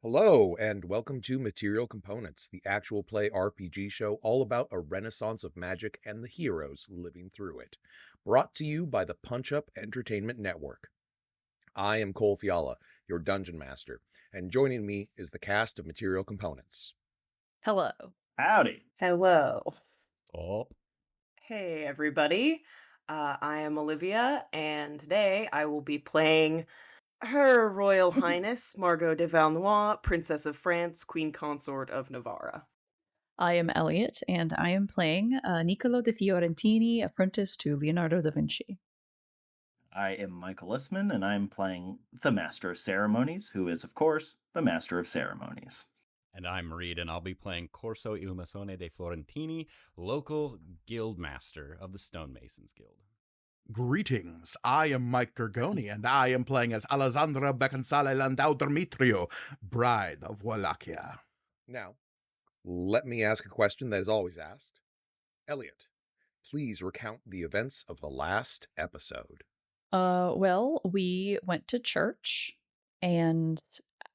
Hello, and welcome to Material Components, the actual play RPG show all about a renaissance of magic and the heroes living through it. Brought to you by the Punch Up Entertainment Network. I am Cole Fiala, your Dungeon Master, and joining me is the cast of Material Components. Hello. Howdy. Hello. Oh. Hey, everybody. I am Olivia, and today I will be playing Her Royal Highness Margot de Valois, Princess of France, Queen Consort of Navarra. I am Elliot, and I am playing Niccolo de Fiorentini, apprentice to Leonardo da Vinci. I am Michael Isman, and I'm playing the Master of Ceremonies, who is, of course, the Master of Ceremonies. And I'm Reed, and I'll be playing Corso il Masone de Florentini, local guild master of the Stonemasons Guild. Greetings, I am Mike Gergoni, and I am playing as Alessandra Beccansale Landau Demetrio, Bride of Wallachia. Now, let me ask a question that is always asked. Elliot, please recount the events of the last episode. Well, we went to church, and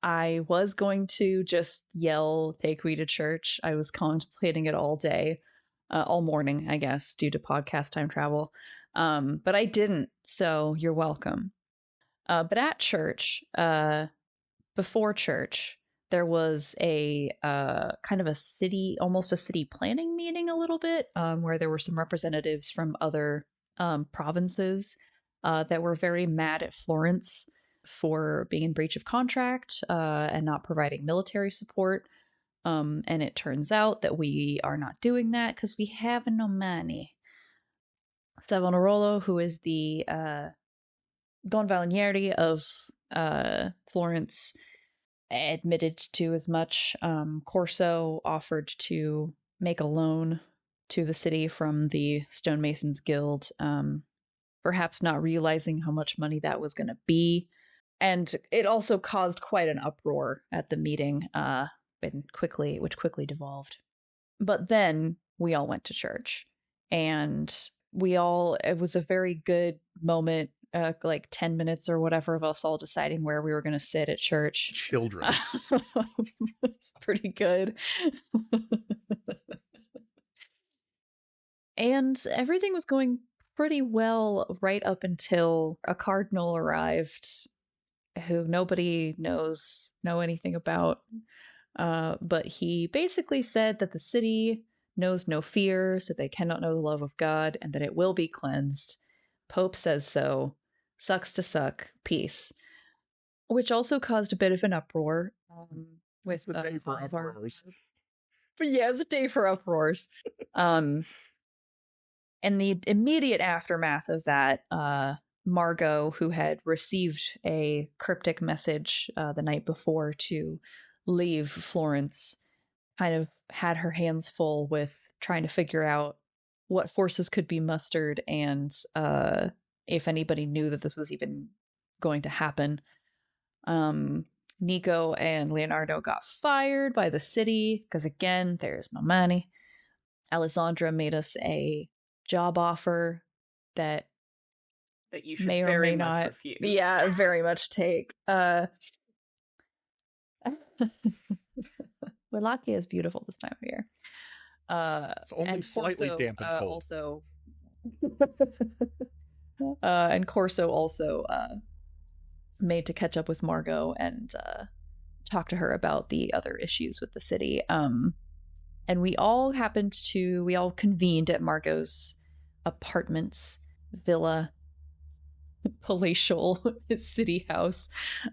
I was going to just yell, "Take me to church." I was contemplating it all day, all morning, I guess, due to podcast time travel. But I didn't, so you're welcome. But at church, before church, there was a kind of a city, almost a city planning meeting a little bit, where there were some representatives from other provinces that were very mad at Florence for being in breach of contract and not providing military support. And it turns out that we are not doing that because we have no money. Savonarola, who is the Gonfalonieri of Florence, admitted to as much. Corso offered to make a loan to the city from the Stonemasons Guild, perhaps not realizing how much money that was going to be. And it also caused quite an uproar at the meeting, which quickly devolved. But then we all went to church, and it was a very good moment, like 10 minutes or whatever of us all deciding where we were going to sit at church. Children. It's pretty good. And everything was going pretty well right up until a cardinal arrived who nobody know anything about. But he basically said that the city knows no fear, so they cannot know the love of God, and that it will be cleansed. Pope says so. Sucks to suck. Peace. Which also caused a bit of an uproar with The day for uproars. But yeah, it's a day for uproars. And the immediate aftermath of that, Margot, who had received a cryptic message the night before to leave Florence, kind of had her hands full with trying to figure out what forces could be mustered and if anybody knew that this was even going to happen. Nico and Leonardo got fired by the city because, again, there's no money. Alessandra made us a job offer that you should may or very may much not refuse. Yeah, very much take. Wallachia is beautiful this time of year. It's only slightly damp and cold. Also, and Corso also made to catch up with Margot and talk to her about the other issues with the city. And we all convened at Margot's apartments, villa, palatial city house,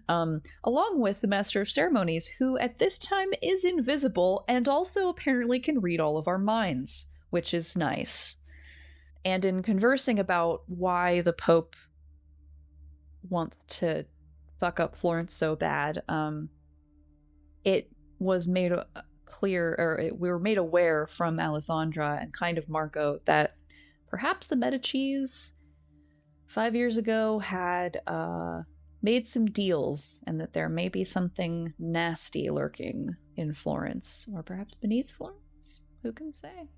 along with the Master of Ceremonies, who at this time is invisible and also apparently can read all of our minds, which is nice. And in conversing about why the Pope wants to fuck up Florence so bad, it was made clear, or we were made aware from Alessandra and kind of Margot, that perhaps the Medicis 5 years ago had made some deals, and that there may be something nasty lurking in Florence, or perhaps beneath Florence. Who can say?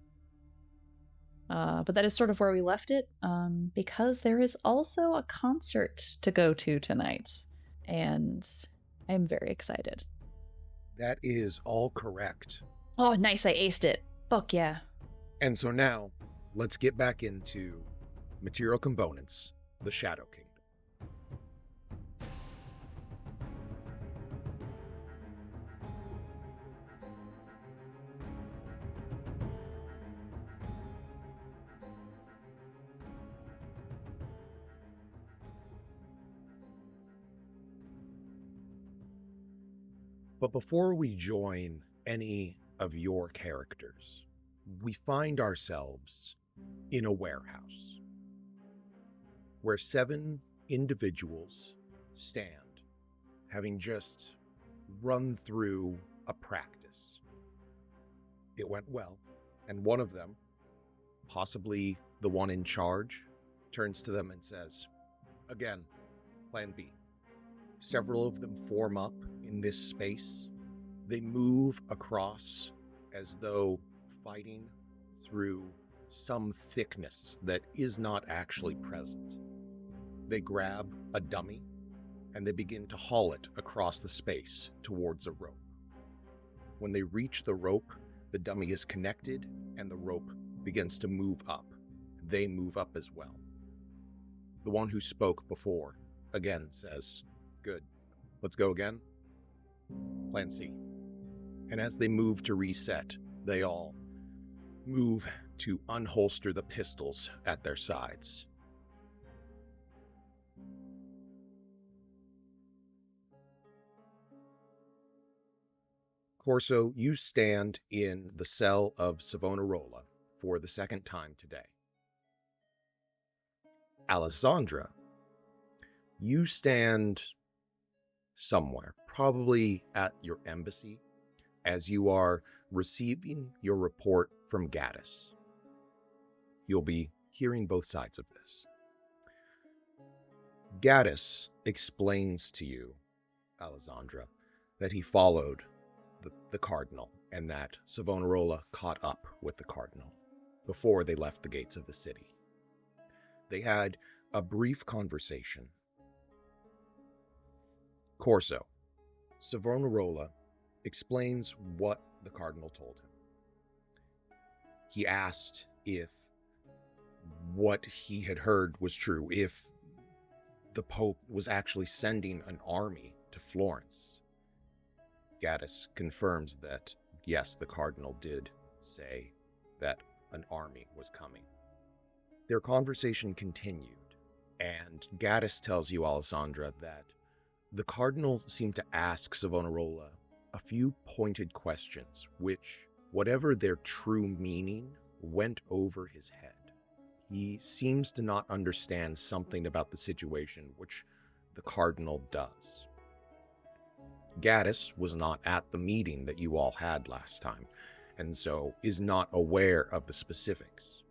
But that is sort of where we left it, because there is also a concert to go to tonight, and I'm very excited. That is all correct. Oh, nice, I aced it. Fuck yeah. And so now, let's get back into material components, the Shadow Kingdom. But before we join any of your characters, we find ourselves in a warehouse where 7 individuals stand, having just run through a practice. It went well, and one of them, possibly the one in charge, turns to them and says, "Again, Plan B." Several of them form up in this space. They move across as though fighting through some thickness that is not actually present. They grab a dummy and they begin to haul it across the space towards a rope. When they reach the rope, the dummy is connected and the rope begins to move up. They move up as well. The one who spoke before again says, "Good. Let's go again. Plan C." And as they move to reset, they all move to unholster the pistols at their sides. Corso, you stand in the cell of Savonarola for the second time today. Alessandra, you stand somewhere, probably at your embassy, as you are receiving your report from Gaddis. You'll be hearing both sides of this. Gaddis explains to you, Alessandra, that he followed the cardinal and that Savonarola caught up with the cardinal before they left the gates of the city. They had a brief conversation. Corso, Savonarola explains what the cardinal told him. He asked if what he had heard was true, if the Pope was actually sending an army to Florence. Gaddis confirms that, yes, the cardinal did say that an army was coming. Their conversation continued, and Gaddis tells you, Alessandra, that the cardinal seemed to ask Savonarola a few pointed questions, which, whatever their true meaning, went over his head. He seems to not understand something about the situation, which the cardinal does. Gaddis was not at the meeting that you all had last time, and so is not aware of the specifics.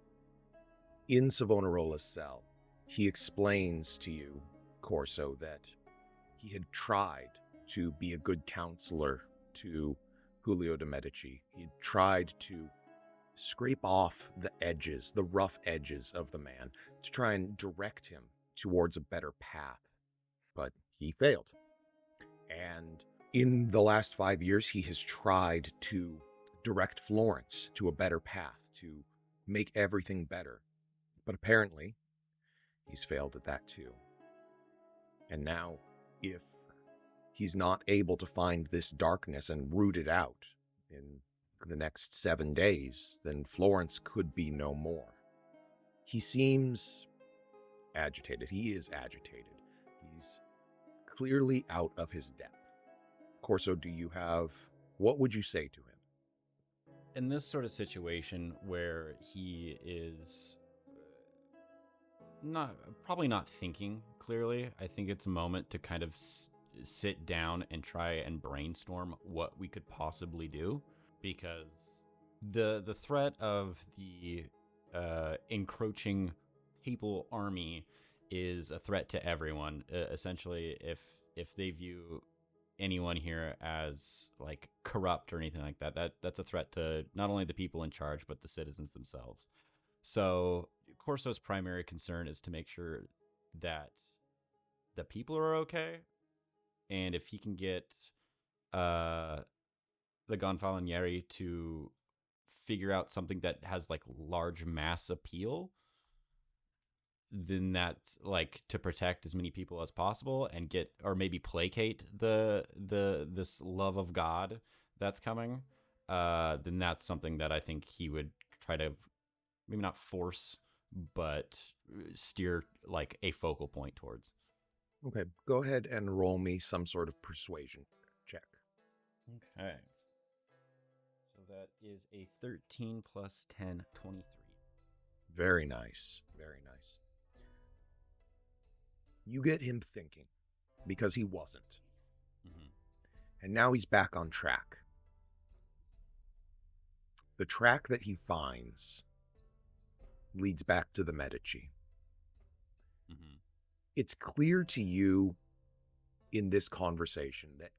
In Savonarola's cell, he explains to you, Corso, that he had tried to be a good counselor to Julio de Medici. He had tried to scrape off the edges, the rough edges of the man, to try and direct him towards a better path. But he failed. And in the last 5 years, he has tried to direct Florence to a better path, to make everything better. But apparently, he's failed at that too. And now, if he's not able to find this darkness and root it out in the next 7 days, then Florence could be no more. He seems agitated. He is agitated. He's clearly out of his depth. Corso, what would you say to him? In this sort of situation where he is probably not thinking clearly, I think it's a moment to kind of sit down and try and brainstorm what we could possibly do, because the threat of the encroaching papal army is a threat to everyone. Essentially, if they view anyone here as like corrupt or anything like that, that's a threat to not only the people in charge but the citizens themselves. So Corso's primary concern is to make sure that the people are okay, and if he can get the Gonfalonieri to figure out something that has like large mass appeal, then that's like to protect as many people as possible and get, or maybe placate this love of God that's coming. Then that's something that I think he would try to maybe not force, but steer like a focal point towards. Okay, go ahead and roll me some sort of persuasion check. Okay. So that is a 13 plus 10, 23. Very nice. Very nice. You get him thinking, because he wasn't. Mm-hmm. And now he's back on track. The track that he finds leads back to the Medici. Mm-hmm. It's clear to you in this conversation that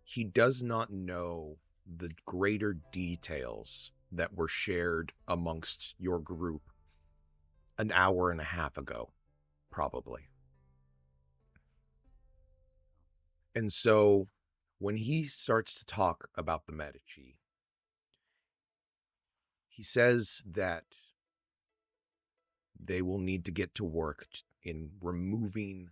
he does not know the greater details that were shared amongst your group an hour and a half ago, probably. And so when he starts to talk about the Medici, he says that they will need to get to work in removing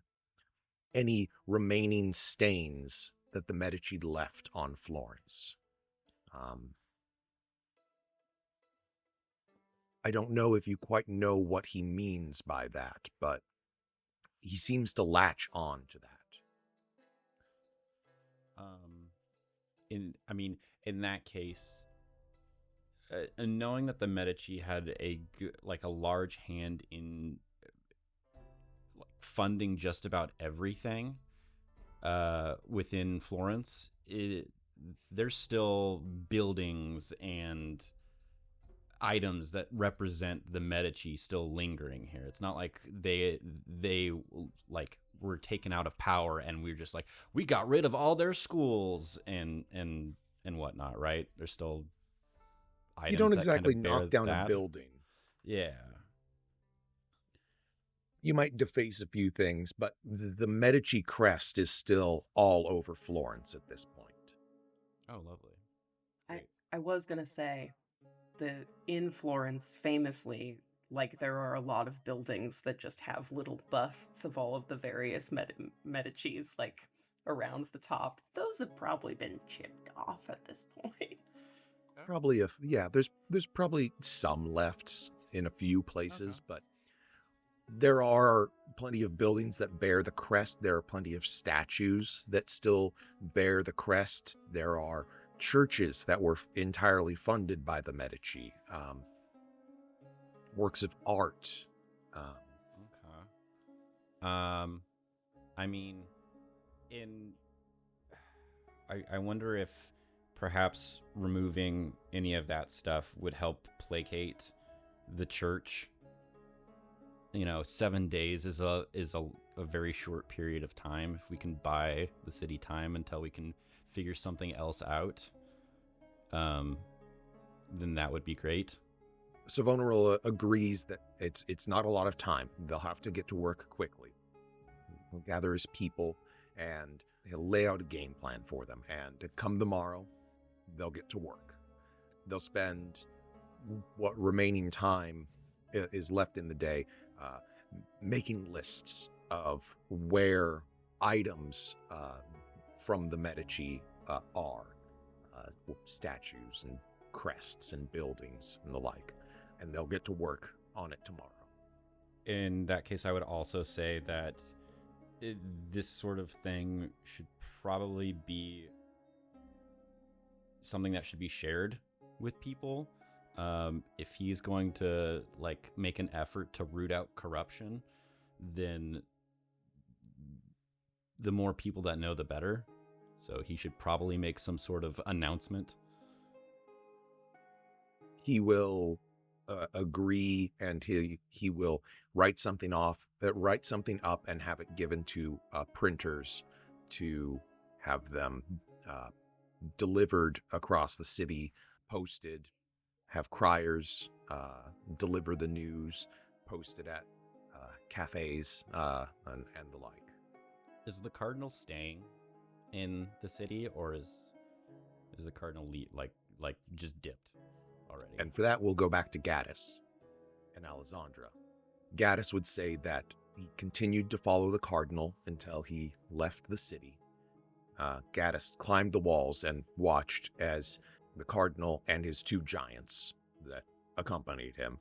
any remaining stains that the Medici left on Florence. I don't know if you quite know what he means by that, but he seems to latch on to that. In that case, and knowing that the Medici had a large hand in funding just about everything within Florence, there's still buildings and items that represent the Medici still lingering here. It's not like they like were taken out of power and we're just like, we got rid of all their schools and whatnot, right? There's still items you don't that exactly kind of knock down that. a building. Yeah. You might deface a few things, but the Medici crest is still all over Florence at this point. Oh, lovely. I was going to say that in Florence, famously, like there are a lot of buildings that just have little busts of all of the various Medicis, like around the top. Those have probably been chipped off at this point. Probably there's probably some left in a few places, but there are plenty of buildings that bear the crest. There are plenty of statues that still bear the crest. There are churches that were entirely funded by the Medici. Works of art. I wonder if perhaps removing any of that stuff would help placate the church. 7 days is a very short period of time. If we can buy the city time until we can figure something else out, then that would be great. Savonarola agrees that it's not a lot of time. They'll have to get to work quickly. He'll gather his people and he'll lay out a game plan for them. And come tomorrow, they'll get to work. They'll spend what remaining time is left in the day making lists of where items from the Medici are. Statues and crests and buildings and the like. And they'll get to work on it tomorrow. In that case, I would also say that this sort of thing should probably be something that should be shared with people. If he's going to make an effort to root out corruption, then the more people that know, the better. So he should probably make some sort of announcement. He will agree, and he will write something up and have it given to printers to have them delivered across the city, posted, have criers deliver the news, posted at cafes and the like. Is the cardinal staying in the city, or is Is the cardinal like just dipped already? And for that, we'll go back to Gaddis and Alessandra. Gaddis would say that he continued to follow the cardinal until he left the city. Gaddis climbed the walls and watched as the cardinal and his 2 giants that accompanied him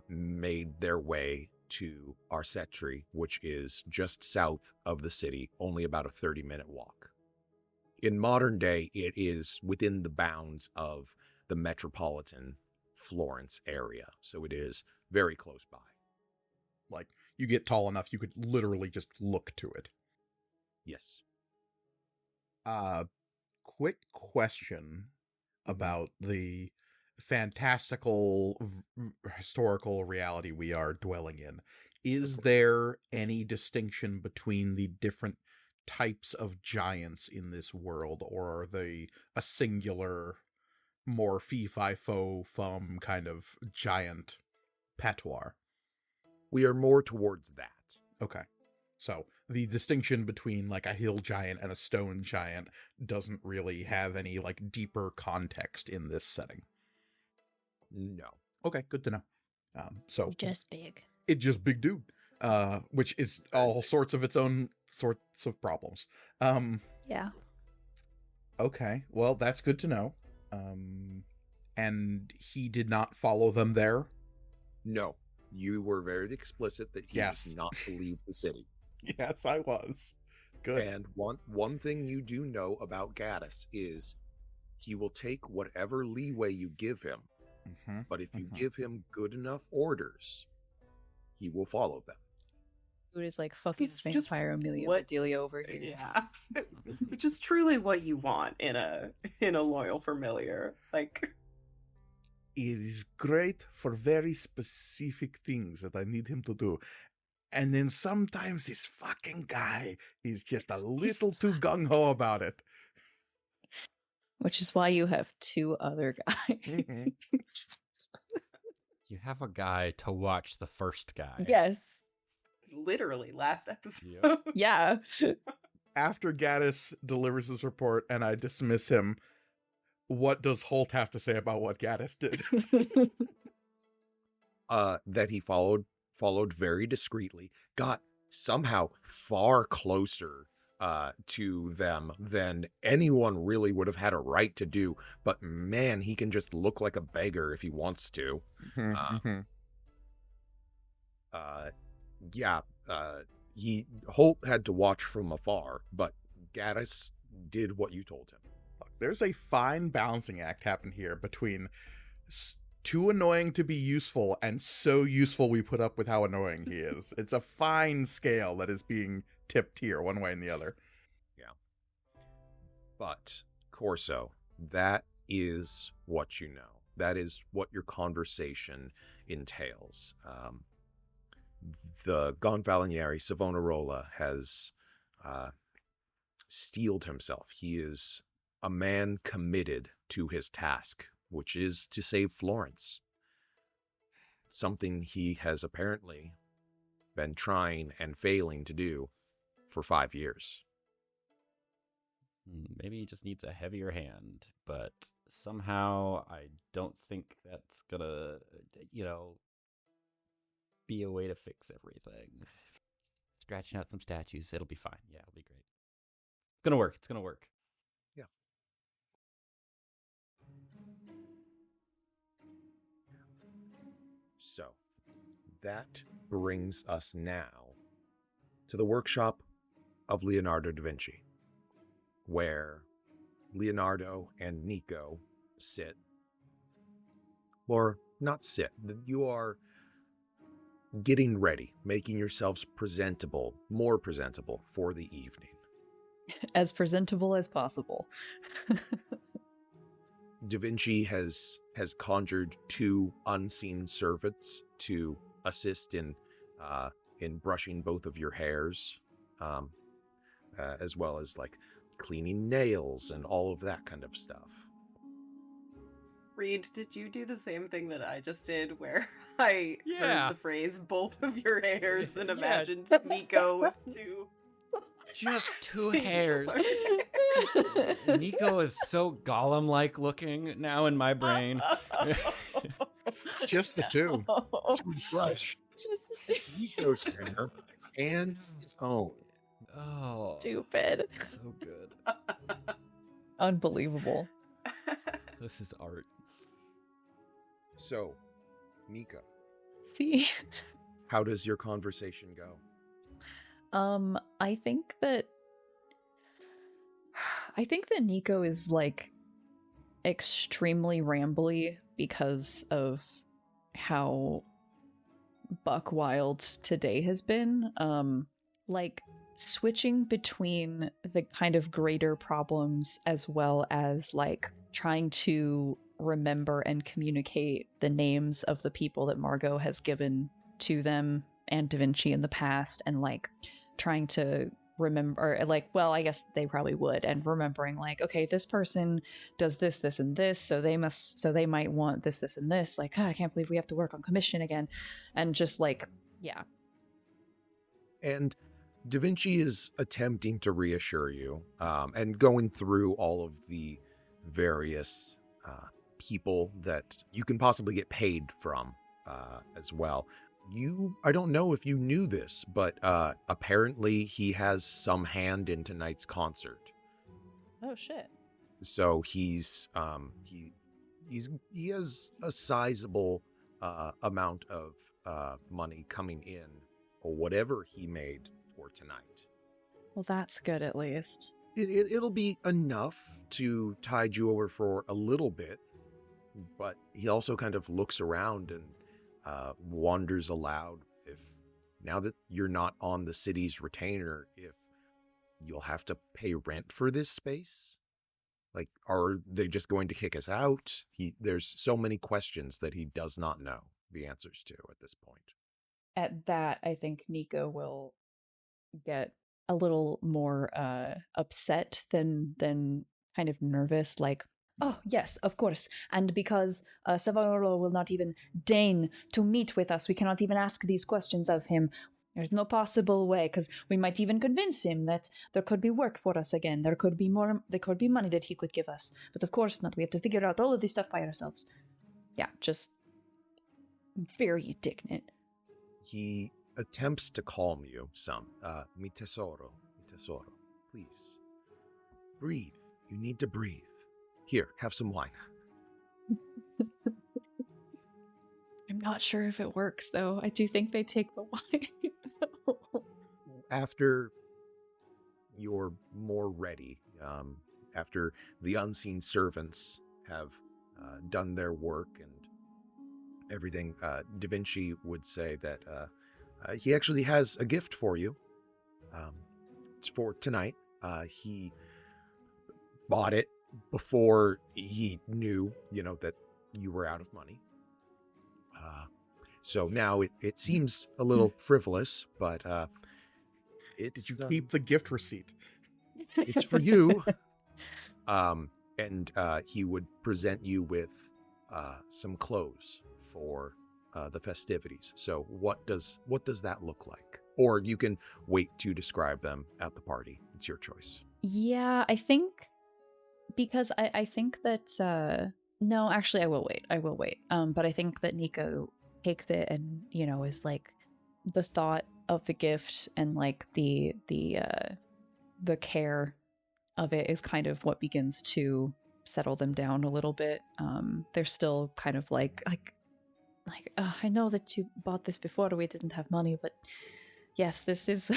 made their way to Arcetri, which is just south of the city, only about a 30-minute walk. In modern day, it is within the bounds of the metropolitan Florence area, so it is very close by. Like, you get tall enough, you could literally just look to it. Yes. Quick question about the fantastical historical reality we are dwelling in. Is there any distinction between the different types of giants in this world, or are they a singular, more fee-fi-fo-fum kind of giant patois? We are more towards that. Okay. So the distinction between like a hill giant and a stone giant doesn't really have any like deeper context in this setting. No. Okay, good to know. So Just big. it's just big dude, which is all sorts of its own sorts of problems. Yeah. Okay, well that's good to know. And he did not follow them there. No. You were very explicit that he Yes. did not to leave the city. Yes, I was. Good. And one thing you do know about Gaddis is he will take whatever leeway you give him, Mm-hmm. but if you give him good enough orders, he will follow them. Dude is like fucking It's just vampire Amelia what- Bedelia over here. Yeah. Which is truly what you want in a loyal familiar. Like, It is great for very specific things that I need him to do. And then sometimes this fucking guy is just a little too gung-ho about it. Which is why you have 2 other guys. Mhm. You have a guy to watch the first guy. Yes. literally last episode. Yep. Yeah. After Gaddis delivers his report and I dismiss him, what does Holt have to say about what Gaddis did? That he followed very discreetly, got somehow far closer to them than anyone really would have had a right to do. But man, he can just look like a beggar if he wants to. Holt had to watch from afar, but Gaddis did what you told him. There's a fine balancing act happen here between too annoying to be useful and so useful we put up with how annoying he is. It's a fine scale that is being tipped here one way and the other. Yeah. But, Corso, that is what you know. That is what your conversation entails. The Gonfalonieri, Savonarola, has steeled himself. He is a man committed to his task, which is to save Florence. Something he has apparently been trying and failing to do for 5 years. Maybe he just needs a heavier hand, but somehow I don't think that's gonna, be a way to fix everything. Scratching out some statues, it'll be fine. Yeah, it'll be great. It's gonna work. It's gonna work. Yeah. So, that brings us now to the workshop of Leonardo da Vinci, where Leonardo and Nico sit. Or not sit. You are getting ready, making yourselves presentable, more presentable for the evening. As presentable as possible. Da Vinci has conjured 2 unseen servants to assist in brushing both of your hairs, as well as like cleaning nails and all of that kind of stuff. Reed, did you do the same thing that I just did, where I Yeah. heard the phrase "both of your hairs" and Yeah. imagined Nico with 2 Just two Same hairs. part. Nico is so Gollum-like looking now in my brain. It's just the two. Brush Just the two. Nico's hair and his own. Oh, Stupid. so good. Unbelievable. This is art. So, Nico, See? how does your conversation go? I think that Nico is like extremely rambly because of how buck wild today has been. Like switching between the kind of greater problems as well as like trying to remember and communicate the names of the people that Margot has given to them and Da Vinci in the past, and like trying to remember, like, well, I guess they probably would, and remembering like, okay, this person does this, this, and this, so they might want this, this, and this, like, I can't believe we have to work on commission again, and just like, yeah. And Da Vinci is attempting to reassure you, and going through all of the various people that you can possibly get paid from as well. I don't know if you knew this, but apparently he has some hand in tonight's concert. Oh shit. So he has a sizable amount of money coming in, or whatever he made for tonight. Well, that's good at least. It'll be enough to tide you over for a little bit, but he also kind of looks around and wonders aloud if, now that you're not on the city's retainer, if you'll have to pay rent for this space. Like, are they just going to kick us out? There's so many questions that he does not know the answers to at this point. At that, I think Nico will get a little more upset than kind of nervous, like, oh, yes, of course. And because Savonarola will not even deign to meet with us, we cannot even ask these questions of him. There's no possible way, because we might even convince him that there could be work for us again. There could be money that he could give us. But of course not. We have to figure out all of this stuff by ourselves. Yeah, just very indignant. He attempts to calm you some. Mi tesoro, please. Breathe. You need to breathe. Here, have some wine. I'm not sure if it works, though. I do think they take the wine. After you're more ready, after the unseen servants have done their work and everything, Da Vinci would say that he actually has a gift for you. It's for tonight. He bought it before he knew, that you were out of money. So now it seems a little frivolous, but Did you keep the gift receipt? It's for you. And he would present you with some clothes for the festivities. So what does that look like? Or you can wait to describe them at the party. It's your choice. Yeah, I think, because I think that no, actually I will wait. But I think that Nico takes it and, is like, the thought of the gift and like the care of it is kind of what begins to settle them down a little bit. They're still kind of like I know that you bought this before we didn't have money, but yes, this is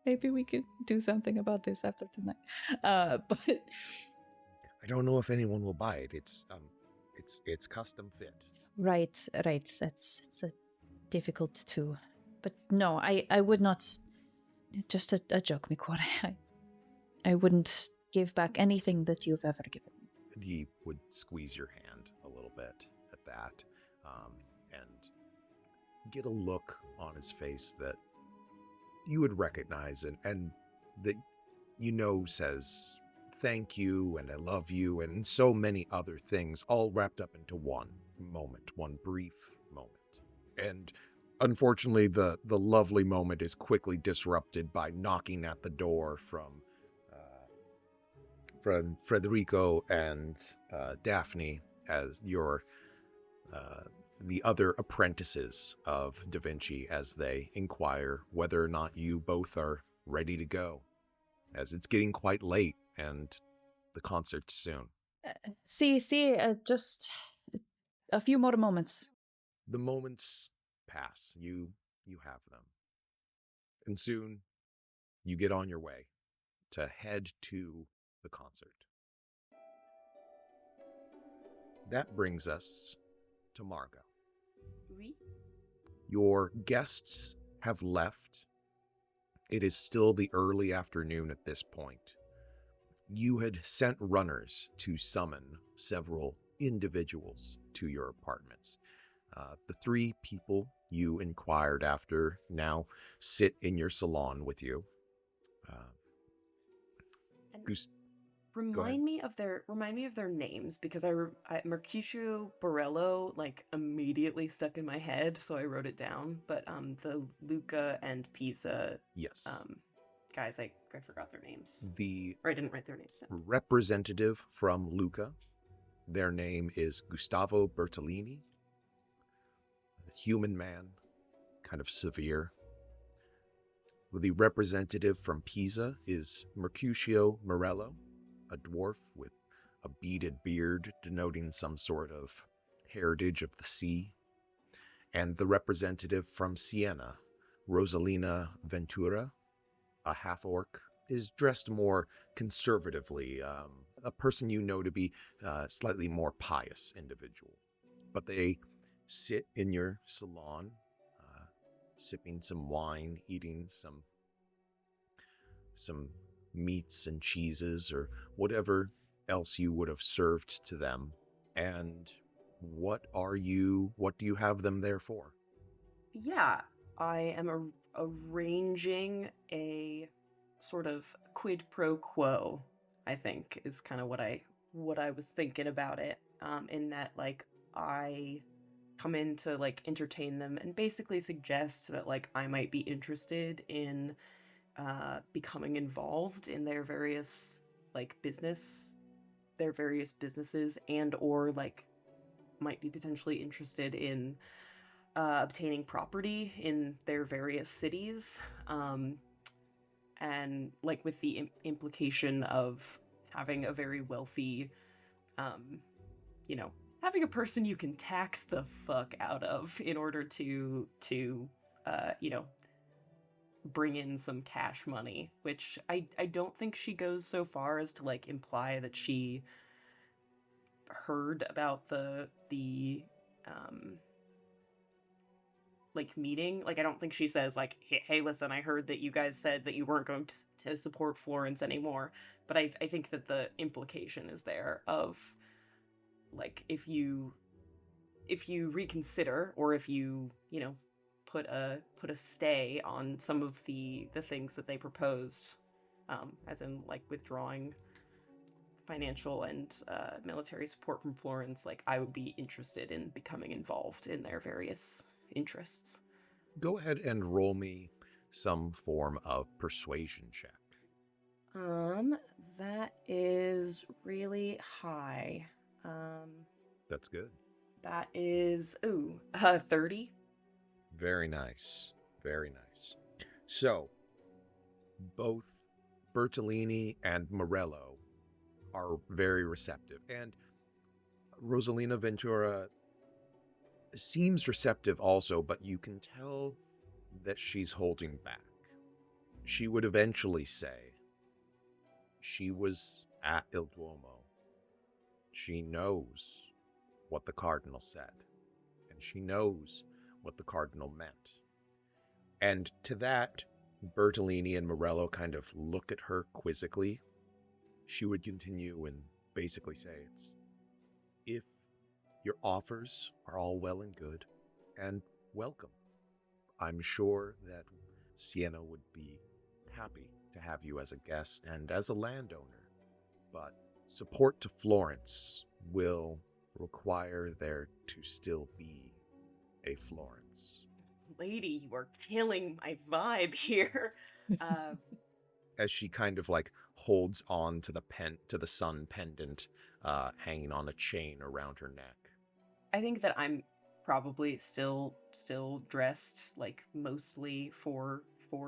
maybe we could do something about this after tonight. But I don't know if anyone will buy it. It's custom fit. right. It's a difficult to, but no, I would not. Just a joke, Mikore. I wouldn't give back anything that you've ever given me. And he would squeeze your hand a little bit at that, and get a look on his face that you would recognize, and that says thank you and I love you and so many other things, all wrapped up into one moment, one brief moment. And unfortunately, the lovely moment is quickly disrupted by knocking at the door from Federico and Daphne, as the other apprentices of Da Vinci, as they inquire whether or not you both are ready to go, as it's getting quite late and the concert's soon. Just a few more moments. The moments pass. You have them. And soon you get on your way to head to the concert. That brings us to Margot. Oui. Your guests have left. It is still the early afternoon at this point. You had sent runners to summon several individuals to your apartments. The 3 people you inquired after now sit in your salon with you. Remind me of their names, because Mercutio Borello immediately stuck in my head, so I wrote it down. But the Luca and Pisa Yes. guys, I forgot their names. Or I didn't write their names down. Representative from Luca, their name is Gustavo Bertolini. A human man, kind of severe. The representative from Pisa is Mercutio Morello, a dwarf with a beaded beard denoting some sort of heritage of the sea. And the representative from Siena, Rosalina Ventura, a half-orc, is dressed more conservatively, a person you know to be a slightly more pious individual. But they sit in your salon, sipping some wine, eating some meats and cheeses or whatever else you would have served to them. And what do you have them there for? Yeah, I am arranging a sort of quid pro quo, I think, is kind of what I was thinking about it. In that, I come in to entertain them and basically suggest that I might be interested in becoming involved in their various businesses, and or might be potentially interested in obtaining property in their various cities, and with the implication of having a very wealthy, having a person you can tax the fuck out of in order to bring in some cash money, which I don't think she goes so far as to imply that she heard about the meeting. I don't think she says hey, listen, I heard that you guys said that you weren't going to support Florence anymore. But I think that the implication is there of if you reconsider, or if you put a stay on some of the things that they proposed, as in withdrawing financial and military support from Florence, I would be interested in becoming involved in their various interests. Go ahead and roll me some form of persuasion check. That is really high. That's good. That is 30. Very nice. Very nice. So, both Bertolini and Morello are very receptive. And Rosalina Ventura seems receptive also, but you can tell that she's holding back. She would eventually say she was at Il Duomo. She knows what the cardinal said, and she knows what the cardinal meant. And to that, Bertolini and Morello kind of look at her quizzically. She would continue and basically say, if your offers are all well and good, and welcome, I'm sure that Siena would be happy to have you as a guest and as a landowner, but support to Florence will require there to still be a Florence. lady, you are killing my vibe here. As she kind of like holds on to the sun pendant hanging on a chain around her neck. I think that I'm probably still dressed like mostly for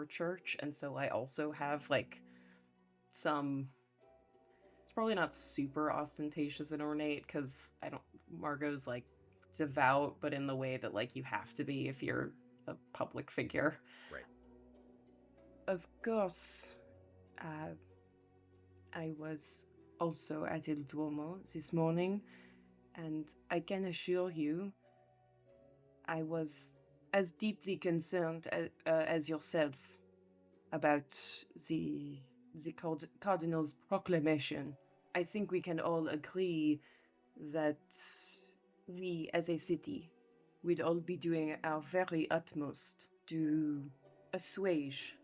church, and so I also have like some. It's probably not super ostentatious and ornate because Margot's like devout, but in the way that like you have to be if you're a public figure. Right. Of course, I was also at Il Duomo this morning, and I can assure you, I was as deeply concerned as yourself about the Cardinal's proclamation. I think we can all agree that we, as a city, would all be doing our very utmost to assuage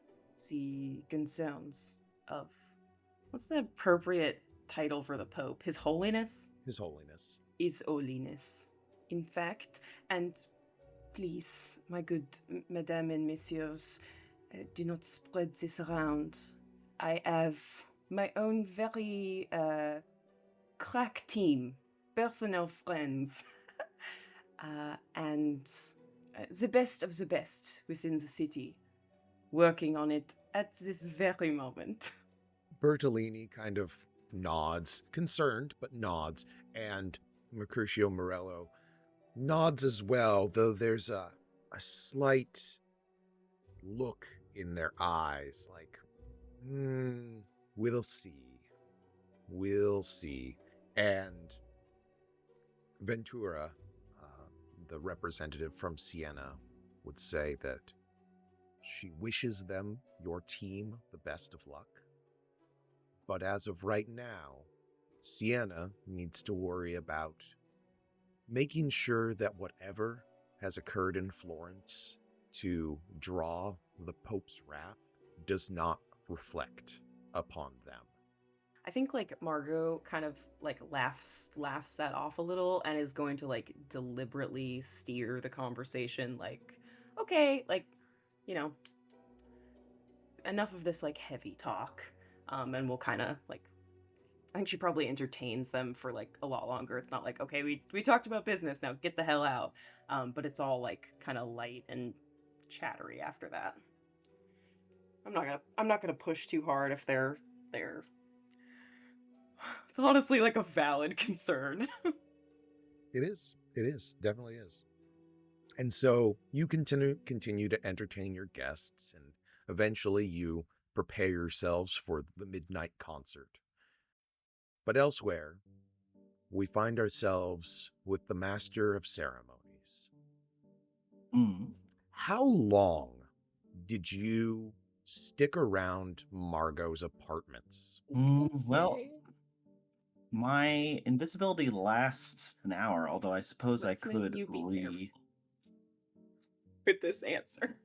the concerns of, what's the appropriate title for the Pope? His Holiness? His Holiness. His Holiness. In fact, and please, my good Madame and Messieurs, do not spread this around. I have my own very crack team, personal friends, and the best of the best within the city, working on it at this very moment. Bertolini kind of nods, concerned, but nods, and Mercutio Morello nods as well, though there's a slight look in their eyes, like, we'll see. We'll see. And Ventura, the representative from Siena, would say that she wishes them, your team, the best of luck. But as of right now, Siena needs to worry about making sure that whatever has occurred in Florence to draw the Pope's wrath does not reflect upon them. I think like Margot kind of like laughs that off a little and is going to like deliberately steer the conversation like, okay, like, you know, enough of this like heavy talk. And we'll kind of like, I think she probably entertains them for like a lot longer. It's not like, okay, we talked about business, now get the hell out. But it's all like kind of light and chattery after that. I'm not gonna push too hard if they're it's honestly like a valid concern. It is, definitely is. And so you continue to entertain your guests, and eventually you prepare yourselves for the midnight concert. But elsewhere, we find ourselves with the Master of Ceremonies. How long did you stick around Margot's apartments? Well, my invisibility lasts an hour, although I suppose I could with this answer.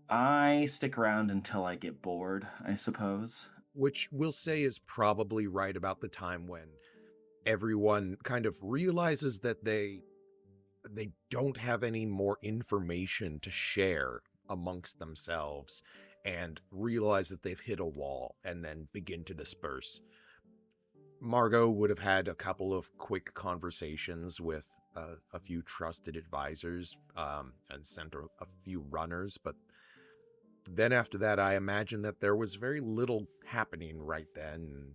I stick around until I get bored, I suppose. Which we'll say is probably right about the time when everyone kind of realizes that they don't have any more information to share amongst themselves and realize that they've hit a wall and then begin to disperse. Margot would have had a couple of quick conversations with a few trusted advisors and sent a few runners, but then after that, I imagine that there was very little happening right then.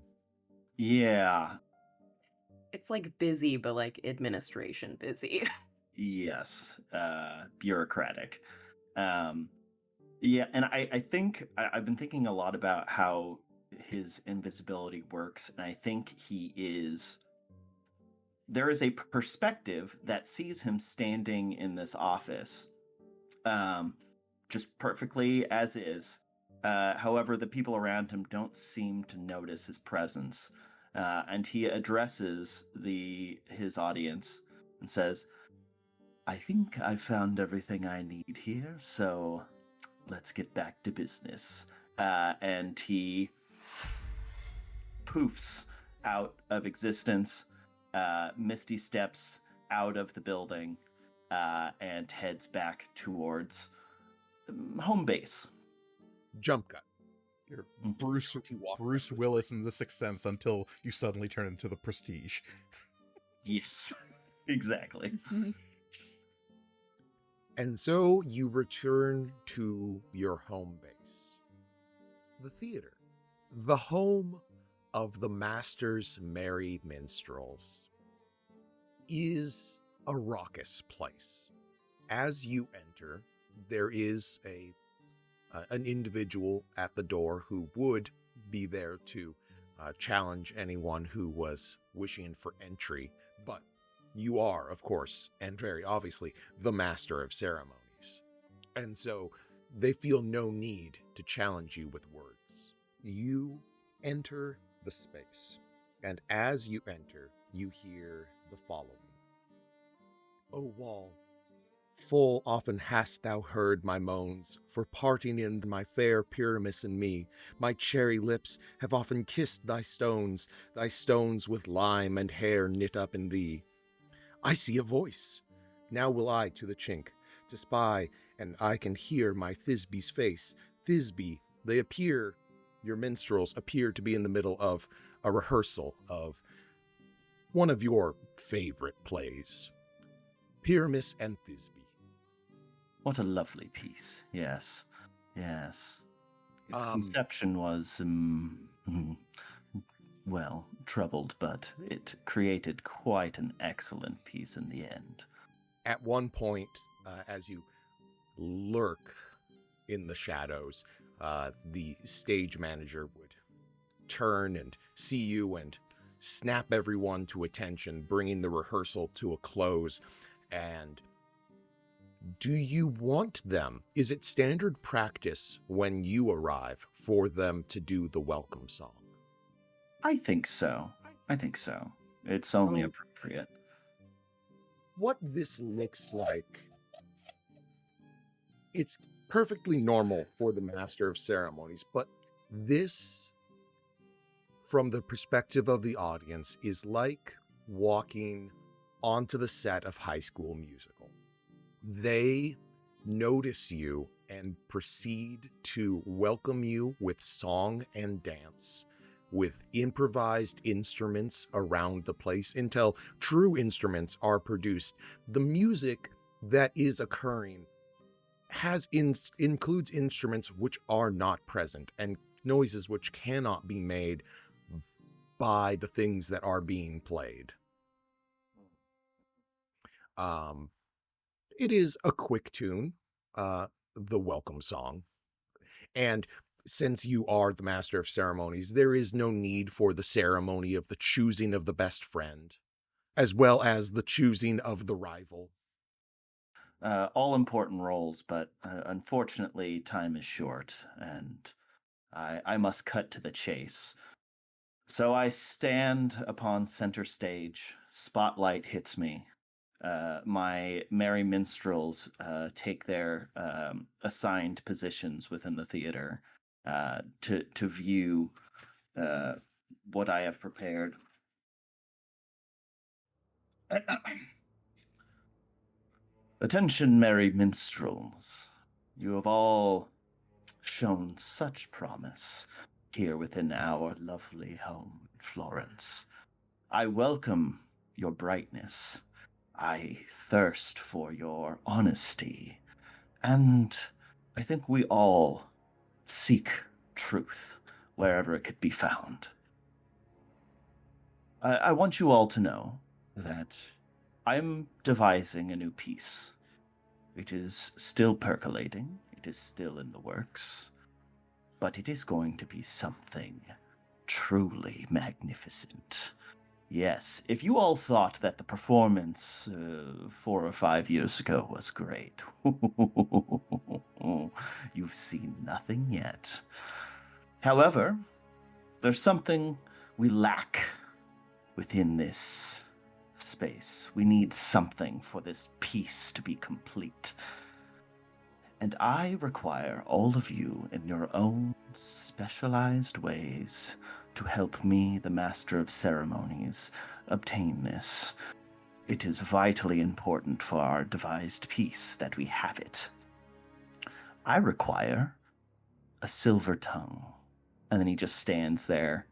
Yeah. It's like busy, but like administration busy. Yes. Bureaucratic. Yeah, and I think I've been thinking a lot about how his invisibility works, and I think there is a perspective that sees him standing in this office, just perfectly as is. However, the people around him don't seem to notice his presence, and he addresses his audience and says, "I think I've found everything I need here, so let's get back to business." And he poofs out of existence, misty steps out of the building, and heads back towards home base. Jump cut. You're Bruce Willis in The Sixth Sense until you suddenly turn into the Prestige. Yes, exactly. And so you return to your home base, the theater, the home of the Master's Merry Minstrels, is a raucous place. As you enter, there is an individual at the door who would be there to challenge anyone who was wishing for entry, but you are, of course, and very obviously, the Master of Ceremonies. And so they feel no need to challenge you with words. You enter the space, and as you enter, you hear the following. O wall, full often hast thou heard my moans, for parting in my fair Pyramus and me. My cherry lips have often kissed thy stones with lime and hair knit up in thee. I see a voice. Now will I to the chink, to spy, and I can hear my Thisbe's face. Thisbe, your minstrels appear to be in the middle of a rehearsal of one of your favorite plays, Pyramus and Thisbe. What a lovely piece. Yes. Its conception was, well, troubled, but it created quite an excellent piece in the end. At one point, as you lurk in the shadows, the stage manager would turn and see you and snap everyone to attention, bringing the rehearsal to a close. And do you want them? Is it standard practice when you arrive for them to do the welcome song? I think so. It's only appropriate. What this looks like, it's perfectly normal for the Master of Ceremonies, but this, from the perspective of the audience, is like walking onto the set of High School Musical. They notice you and proceed to welcome you with song and dance, with improvised instruments around the place until true instruments are produced. The music that is occurring includes instruments which are not present and noises which cannot be made by the things that are being played. It is a quick tune, the welcome song. And since you are the Master of Ceremonies, there is no need for the ceremony of the choosing of the best friend, as well as the choosing of the rival. All important roles, but unfortunately time is short, and I must cut to the chase. So I stand upon center stage, spotlight hits me. My merry minstrels take their assigned positions within the theater to view what I have prepared. Attention, merry minstrels. You have all shown such promise here within our lovely home in Florence. I welcome your brightness. I thirst for your honesty. And I think we all seek truth wherever it could be found. I want you all to know that I'm devising a new piece. It is still percolating. It is still in the works. But it is going to be something truly magnificent. Yes, if you all thought that the performance 4 or 5 years ago was great, you've seen nothing yet. However, there's something we lack within this space. We need something for this piece to be complete. And I require all of you in your own specialized ways to help me, the Master of Ceremonies, obtain this. it is vitally important for our devised piece that we have it. I require a silver tongue. And then he just stands there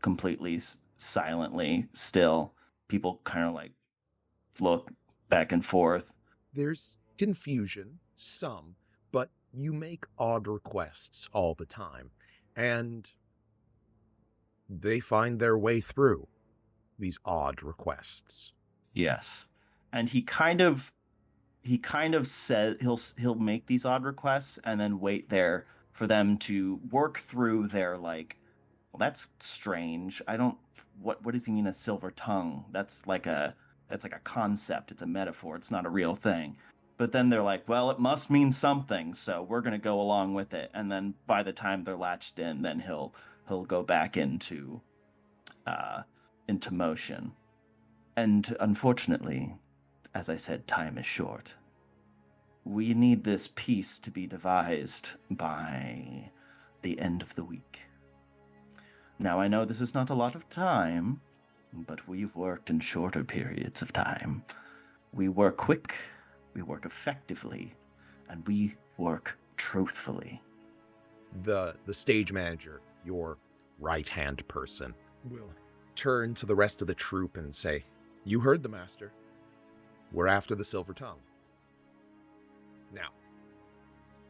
completely silently still. People kind of like look back and forth. There's confusion, some, but you make odd requests all the time, and they find their way through these odd requests. Yes. And he kind of says he'll make these odd requests and then wait there for them to work through their like, well, that's strange. What does he mean a silver tongue? That's like a concept. It's a metaphor. It's not a real thing. But then they're like, well, it must mean something, so we're going to go along with it. And then by the time they're latched in, then he'll go back into motion. And unfortunately, as I said, time is short. We need this piece to be devised by the end of the week. Now, I know this is not a lot of time, but we've worked in shorter periods of time. We work quick, we work effectively, and we work truthfully. The stage manager, your right-hand person, will turn to the rest of the troupe and say, "You heard the master. We're after the silver tongue. Now,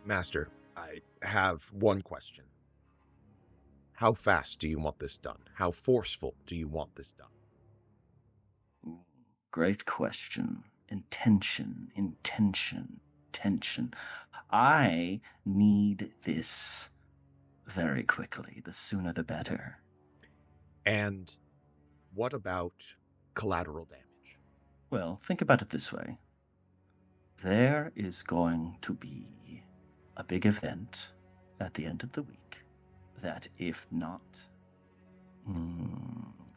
master, I have one question. How fast do you want this done? How forceful do you want this done?" Great question. Intention. I need this very quickly. The sooner the better. And what about collateral damage? Well, think about it this way. There is going to be a big event at the end of the week that, if not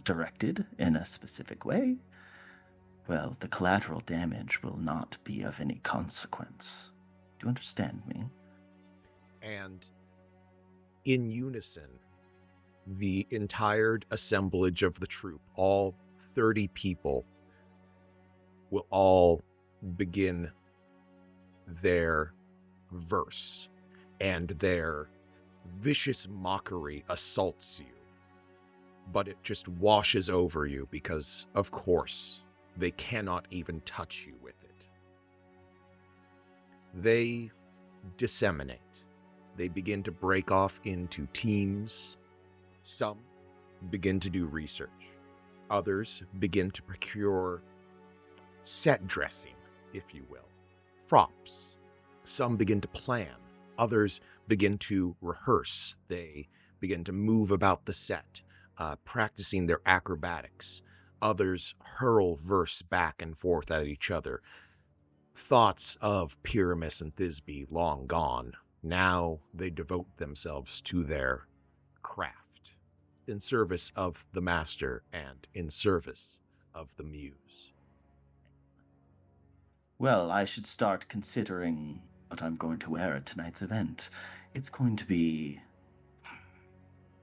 directed in a specific way, well, the collateral damage will not be of any consequence. Do you understand me? And in unison, the entire assemblage of the troupe, all 30 people, will all begin their verse, and their vicious mockery assaults you. But it just washes over you because, of course, they cannot even touch you with it. They disseminate. They begin to break off into teams. Some begin to do research. Others begin to procure set dressing, if you will, props. Some begin to plan. Others begin to rehearse. They begin to move about the set, practicing their acrobatics. Others hurl verse back and forth at each other. Thoughts of Pyramus and Thisbe long gone. Now they devote themselves to their craft, in service of the master and in service of the muse. Well, I should start considering what I'm going to wear at tonight's event. It's going to be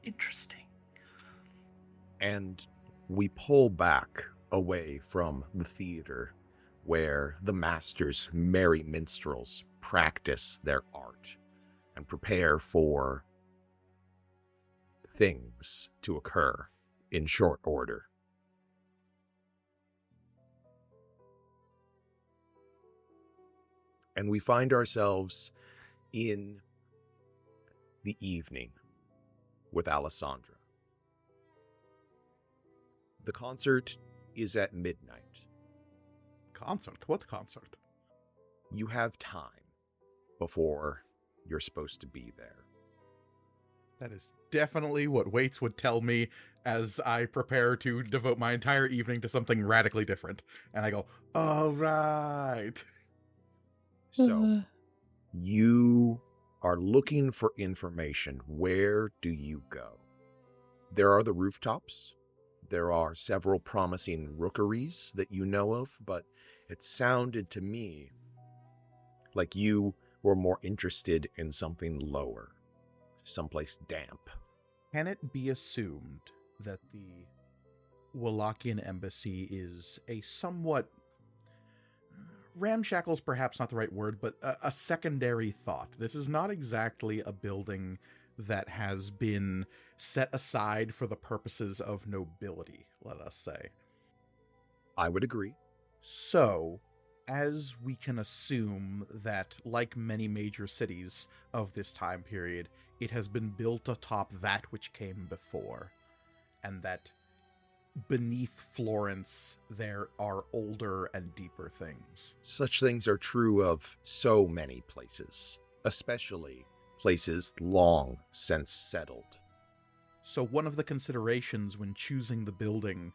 interesting. And we pull back away from the theater where the master's merry minstrels practice their art and prepare for things to occur in short order. And we find ourselves in the evening with Alessandra. The concert is at midnight. Concert? What concert? You have time before you're supposed to be there. That is definitely what Waits would tell me as I prepare to devote my entire evening to something radically different. And I go, all right. So, you are looking for information. Where do you go? There are the rooftops. There are several promising rookeries that you know of, but it sounded to me like you were more interested in something lower, someplace damp. Can it be assumed that the Wallachian embassy is a somewhat ramshackle's perhaps not the right word, but a secondary thought. This is not exactly a building that has been set aside for the purposes of nobility, let us say. I would agree. So, as we can assume that, like many major cities of this time period, it has been built atop that which came before, and that beneath Florence there are older and deeper things. Such things are true of so many places, especially places long since settled. So one of the considerations when choosing the building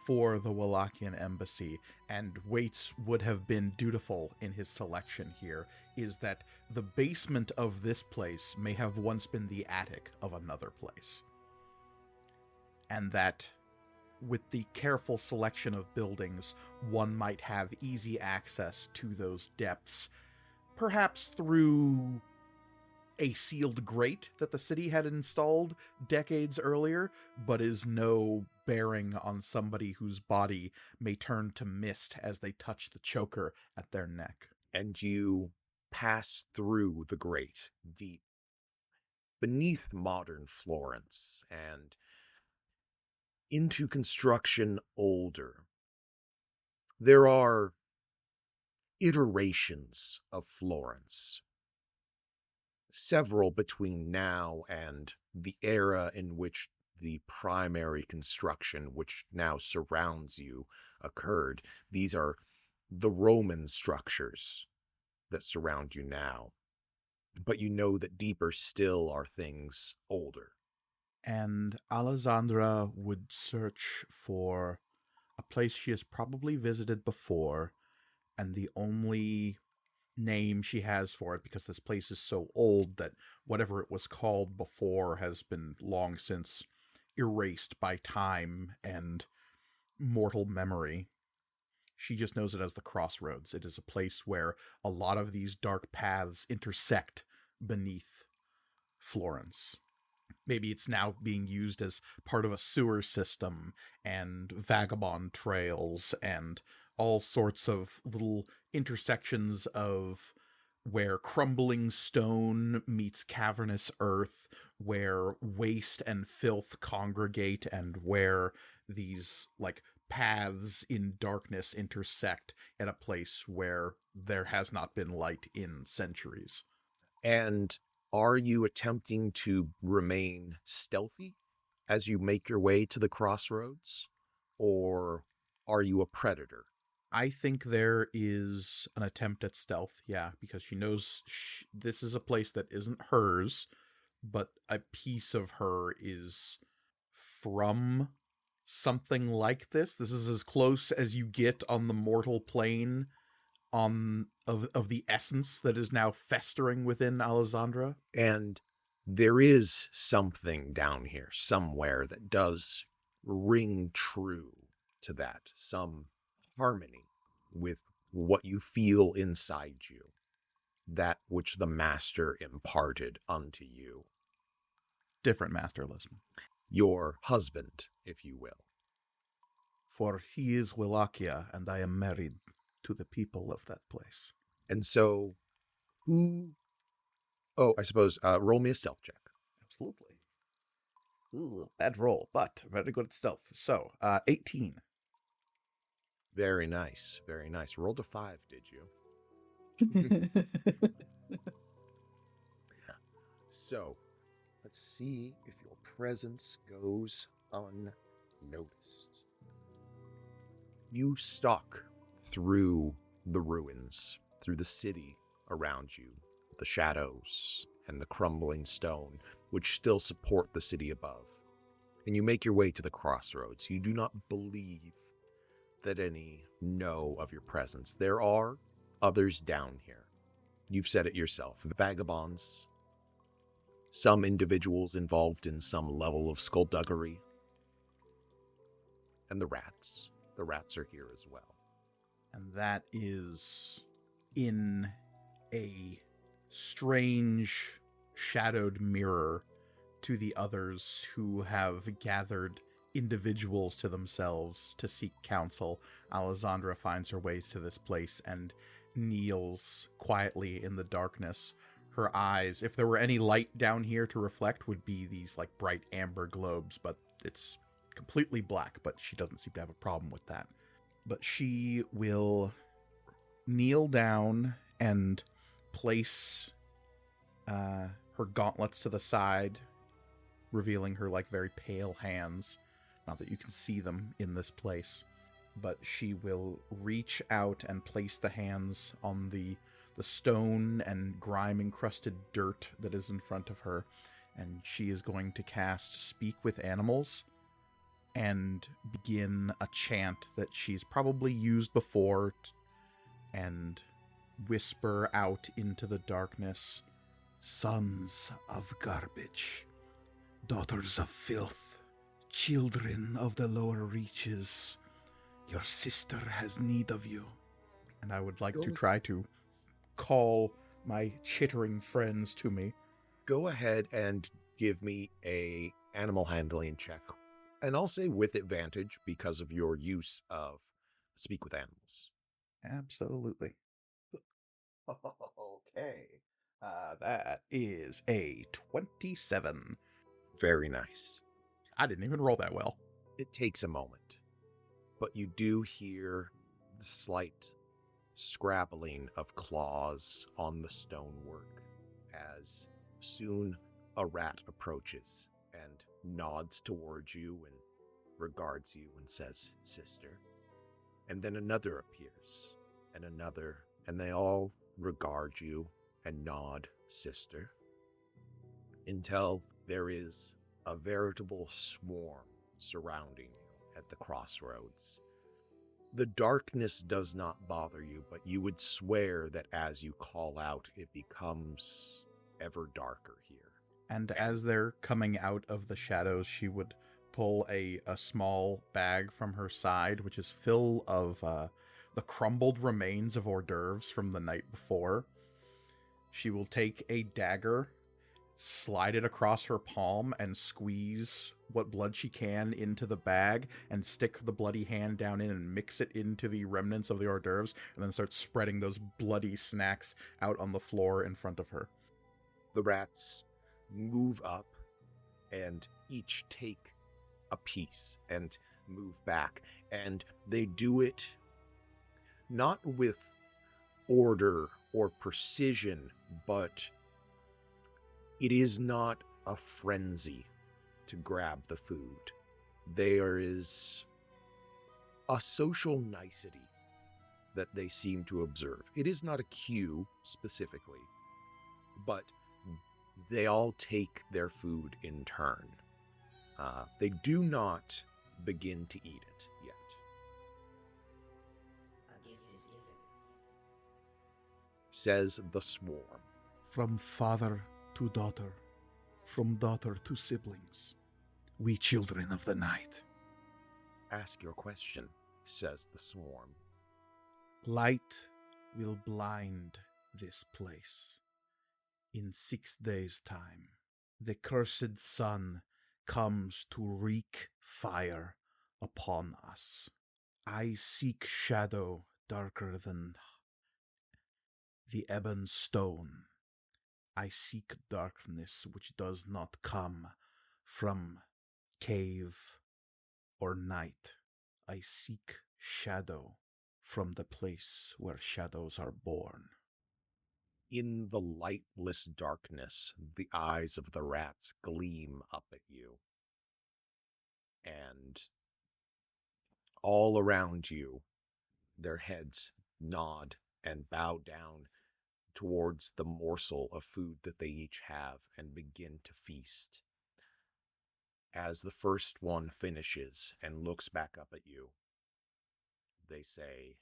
for the Wallachian embassy, and Waits would have been dutiful in his selection here, is that the basement of this place may have once been the attic of another place. And that with the careful selection of buildings, one might have easy access to those depths, perhaps through a sealed grate that the city had installed decades earlier, but is no bearing on somebody whose body may turn to mist as they touch the choker at their neck. And you pass through the grate deep beneath modern Florence and into construction older. There are iterations of Florence, several between now and the era in which the primary construction which now surrounds you occurred. These are the Roman structures that surround you now. But you know that deeper still are things older. And Alessandra would search for a place she has probably visited before, and the only name she has for it, because this place is so old that whatever it was called before has been long since erased by time and mortal memory. She just knows it as the Crossroads. It is a place where a lot of these dark paths intersect beneath Florence. Maybe it's now being used as part of a sewer system and vagabond trails and all sorts of little intersections of where crumbling stone meets cavernous earth, where waste and filth congregate, and where these, like, paths in darkness intersect at a place where there has not been light in centuries. And are you attempting to remain stealthy as you make your way to the crossroads? Or are you a predator? I think there is an attempt at stealth, yeah, because she knows this is a place that isn't hers, but a piece of her is from something like this. This is as close as you get on the mortal plane of the essence that is now festering within Alessandra. And there is something down here somewhere that does ring true to that, some harmony with what you feel inside you, that which the master imparted unto you. Different master, listen. Your husband, if you will. For he is Wallachia, and I am married to the people of that place. And so, I suppose, roll me a stealth check. Absolutely. Ooh, bad roll, but very good at stealth. So, 18. Very nice, very nice. Rolled a 5, did you? So, let's see if your presence goes unnoticed. You stalk through the ruins, through the city around you, the shadows and the crumbling stone, which still support the city above. And you make your way to the crossroads. You do not believe that any know of your presence. There are others down here. You've said it yourself. Vagabonds, some individuals involved in some level of skullduggery, and the rats. The rats are here as well. And that is in a strange, shadowed mirror to the others who have gathered individuals to themselves to seek counsel. Alessandra finds her way to this place, and kneels quietly in the darkness. Her eyes, if there were any light down here to reflect, would be these like bright amber globes, but it's completely black, but she doesn't seem to have a problem with that. But she will kneel down and place her gauntlets to the side, revealing her like very pale hands. Not that you can see them in this place, but she will reach out and place the hands on the stone and grime-encrusted dirt that is in front of her, and she is going to cast Speak with Animals and begin a chant that she's probably used before, and whisper out into the darkness, "Sons of garbage, daughters of filth, children of the lower reaches, your sister has need of you." And I would like to try to call my chittering friends to me. Go ahead and give me a animal handling check. And I'll say with advantage because of your use of Speak with Animals. Absolutely. Okay. That is a 27. Very nice. I didn't even roll that well. It takes a moment, but you do hear the slight scrabbling of claws on the stonework as soon a rat approaches and nods towards you and regards you and says, "Sister." And then another appears, and another, and they all regard you and nod, "Sister," until there is a veritable swarm surrounding you at the crossroads. The darkness does not bother you, but you would swear that as you call out, it becomes ever darker here. And as they're coming out of the shadows, she would pull a small bag from her side, which is full of the crumbled remains of hors d'oeuvres from the night before. She will take a dagger, slide it across her palm, and squeeze what blood she can into the bag, and stick the bloody hand down in and mix it into the remnants of the hors d'oeuvres, and then start spreading those bloody snacks out on the floor in front of her. The rats move up and each take a piece and move back, and they do it not with order or precision, but it is not a frenzy to grab the food. There is a social nicety that they seem to observe. It is not a queue specifically, but they all take their food in turn. They do not begin to eat it yet. Says the swarm. From father to daughter, from daughter to siblings, we children of the night. Ask your question, says the swarm. Light will blind this place. In 6 days' time, the cursed sun comes to wreak fire upon us. I seek shadow darker than the ebon stone. I seek darkness which does not come from cave or night. I seek shadow from the place where shadows are born. In the lightless darkness, the eyes of the rats gleam up at you. And all around you, their heads nod and bow down towards the morsel of food that they each have and begin to feast. As the first one finishes and looks back up at you, they say,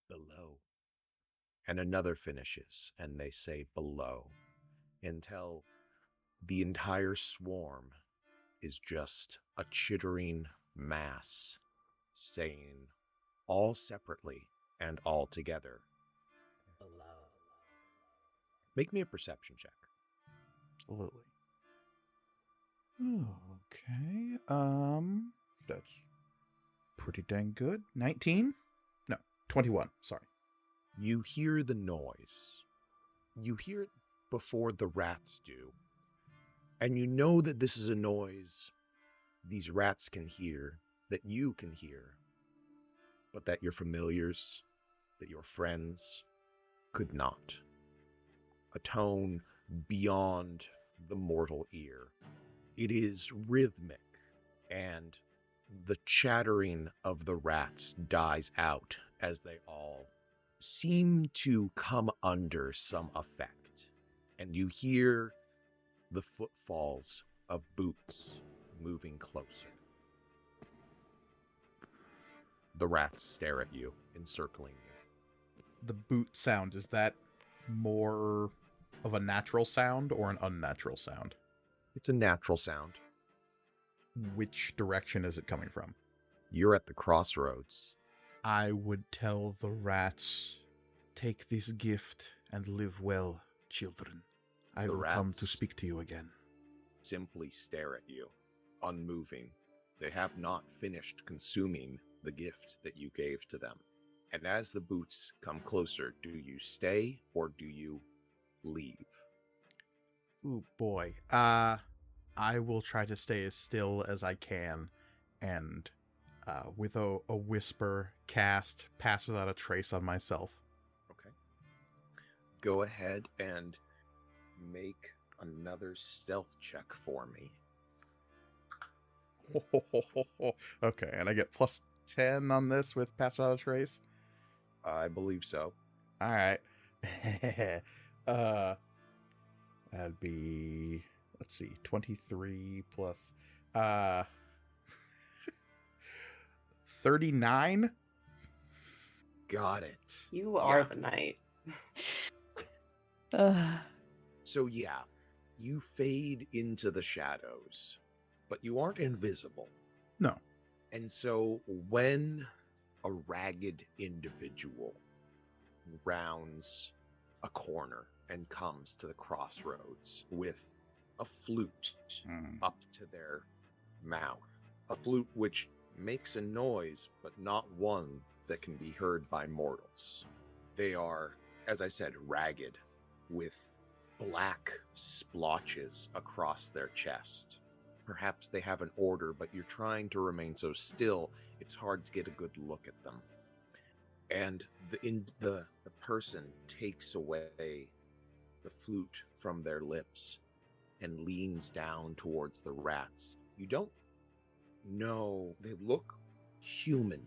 "Below." And another finishes, and they say, "Below," until the entire swarm is just a chittering mass saying, all separately and all together, "Below." Make me a perception check. Absolutely. Okay. That's pretty dang good. 19? No, 21. Sorry. You hear the noise. You hear it before the rats do. And you know that this is a noise these rats can hear, that you can hear, but that your familiars, that your friends could not. A tone beyond the mortal ear. It is rhythmic, and the chattering of the rats dies out as they all seem to come under some effect. And you hear the footfalls of boots moving closer. The rats stare at you, encircling you. The boot sound, is that more of a natural sound or an unnatural sound? It's a natural sound. Which direction is it coming from? You're at the crossroads. I would tell the rats, take this gift and live well, children. I The will come to rats speak to you again. simply stare at you, unmoving. They have not finished consuming the gift that you gave to them. And as the boots come closer, do you stay or do you leave? Ooh, boy. I will try to stay as still as I can, and with a whisper cast Pass Without a Trace on myself. Okay. Go ahead and make another stealth check for me. Okay, and I get plus 10 on this with Pass Without a Trace? I believe so. Alright. That'd be, let's see, 23 plus 39? Got it. You are Yeah. the knight. So yeah, you fade into the shadows, but you aren't invisible. No. And so when a ragged individual rounds a corner and comes to the crossroads with a flute up to their mouth, a flute which makes a noise, but not one that can be heard by mortals. They are, as I said, ragged, with black splotches across their chest. Perhaps they have an order, but you're trying to remain so still, it's hard to get a good look at them. And the person takes away the flute from their lips and leans down towards the rats. You don't know, they look human,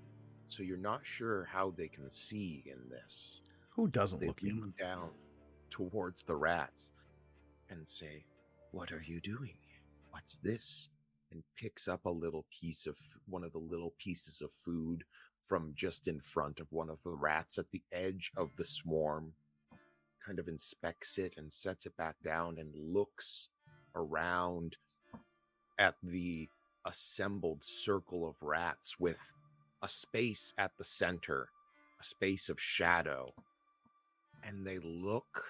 so you're not sure how they can see in this. Who doesn't They look lean human? down towards the rats and say, "What are you doing? What's this?" And picks up a little piece of one of the little pieces of food from just in front of one of the rats at the edge of the swarm, kind of inspects it and sets it back down and looks around at the assembled circle of rats with a space at the center, a space of shadow. And they look,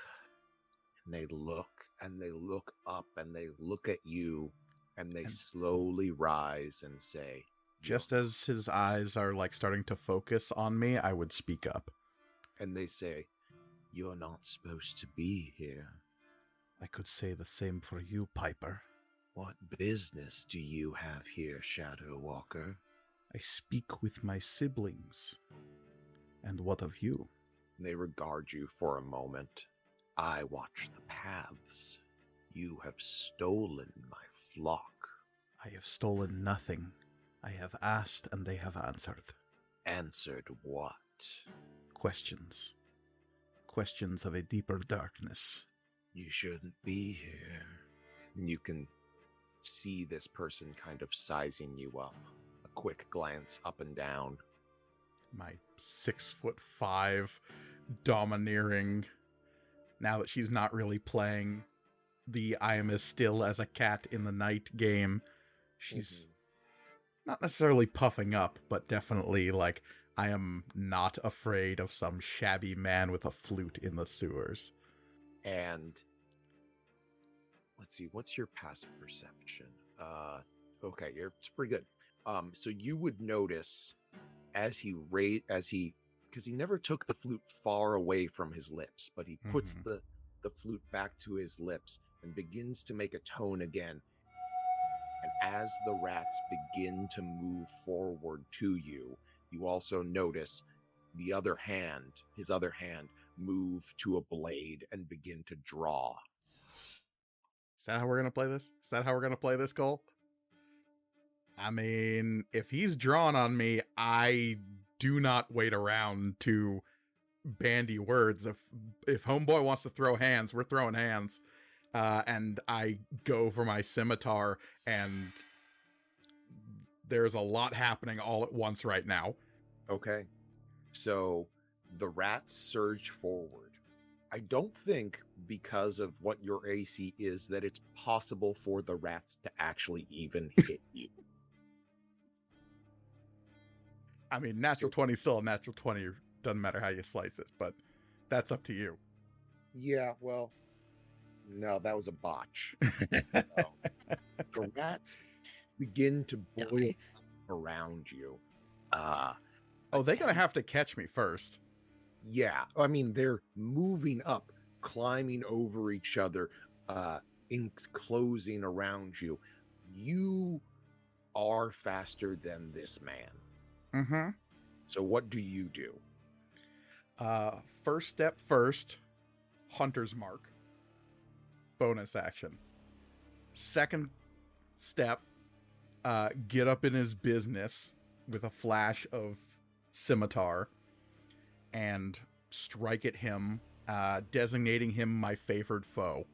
and they look, and they look up, and they look at you, and they slowly rise and say, Just as his eyes are like starting to focus on me, I would speak up. and they say, "You're not supposed to be here. I could say the same for you, Piper. What business do you have here, Shadow Walker?" I speak with my siblings. And what of you? They regard you for a moment. "I watch the paths. You have stolen my flock." I have stolen nothing. I have asked and they have answered. "Answered what?" Questions. Questions of a deeper darkness. "You shouldn't be here." You can see this person kind of sizing you up. A quick glance up and down. My 6'5" domineering. Now that she's not really playing the I am as still as a cat in the night game, she's not necessarily puffing up, but definitely like, I am not afraid of some shabby man with a flute in the sewers. And let's see, what's your passive perception? Okay, it's pretty good. So you would notice as he because he never took the flute far away from his lips, but he puts Mhm. the flute back to his lips and begins to make a tone again. And as the rats begin to move forward to you, you also notice his other hand, move to a blade and begin to draw. Is that how we're gonna play this? Is that how we're gonna play this, Cole? I mean, if he's drawn on me, I do not wait around to bandy words. If homeboy wants to throw hands, we're throwing hands. And I go for my scimitar, and there's a lot happening all at once right now. Okay. So the rats surge forward. I don't think, because of what your AC is, that it's possible for the rats to actually even hit you. I mean, natural 20 is still a natural 20. Doesn't matter how you slice it, but that's up to you. Yeah, well, no, that was a botch. No. The rats begin to boil up around you. Oh, they're going to have to catch me first. Yeah, I mean, they're moving up, climbing over each other, enclosing around you. You are faster than this man. Mm-hmm. So what do you do? First step first, hunter's mark. Bonus action. Second step, get up in his business with a flash of scimitar and strike at him, designating him my favored foe.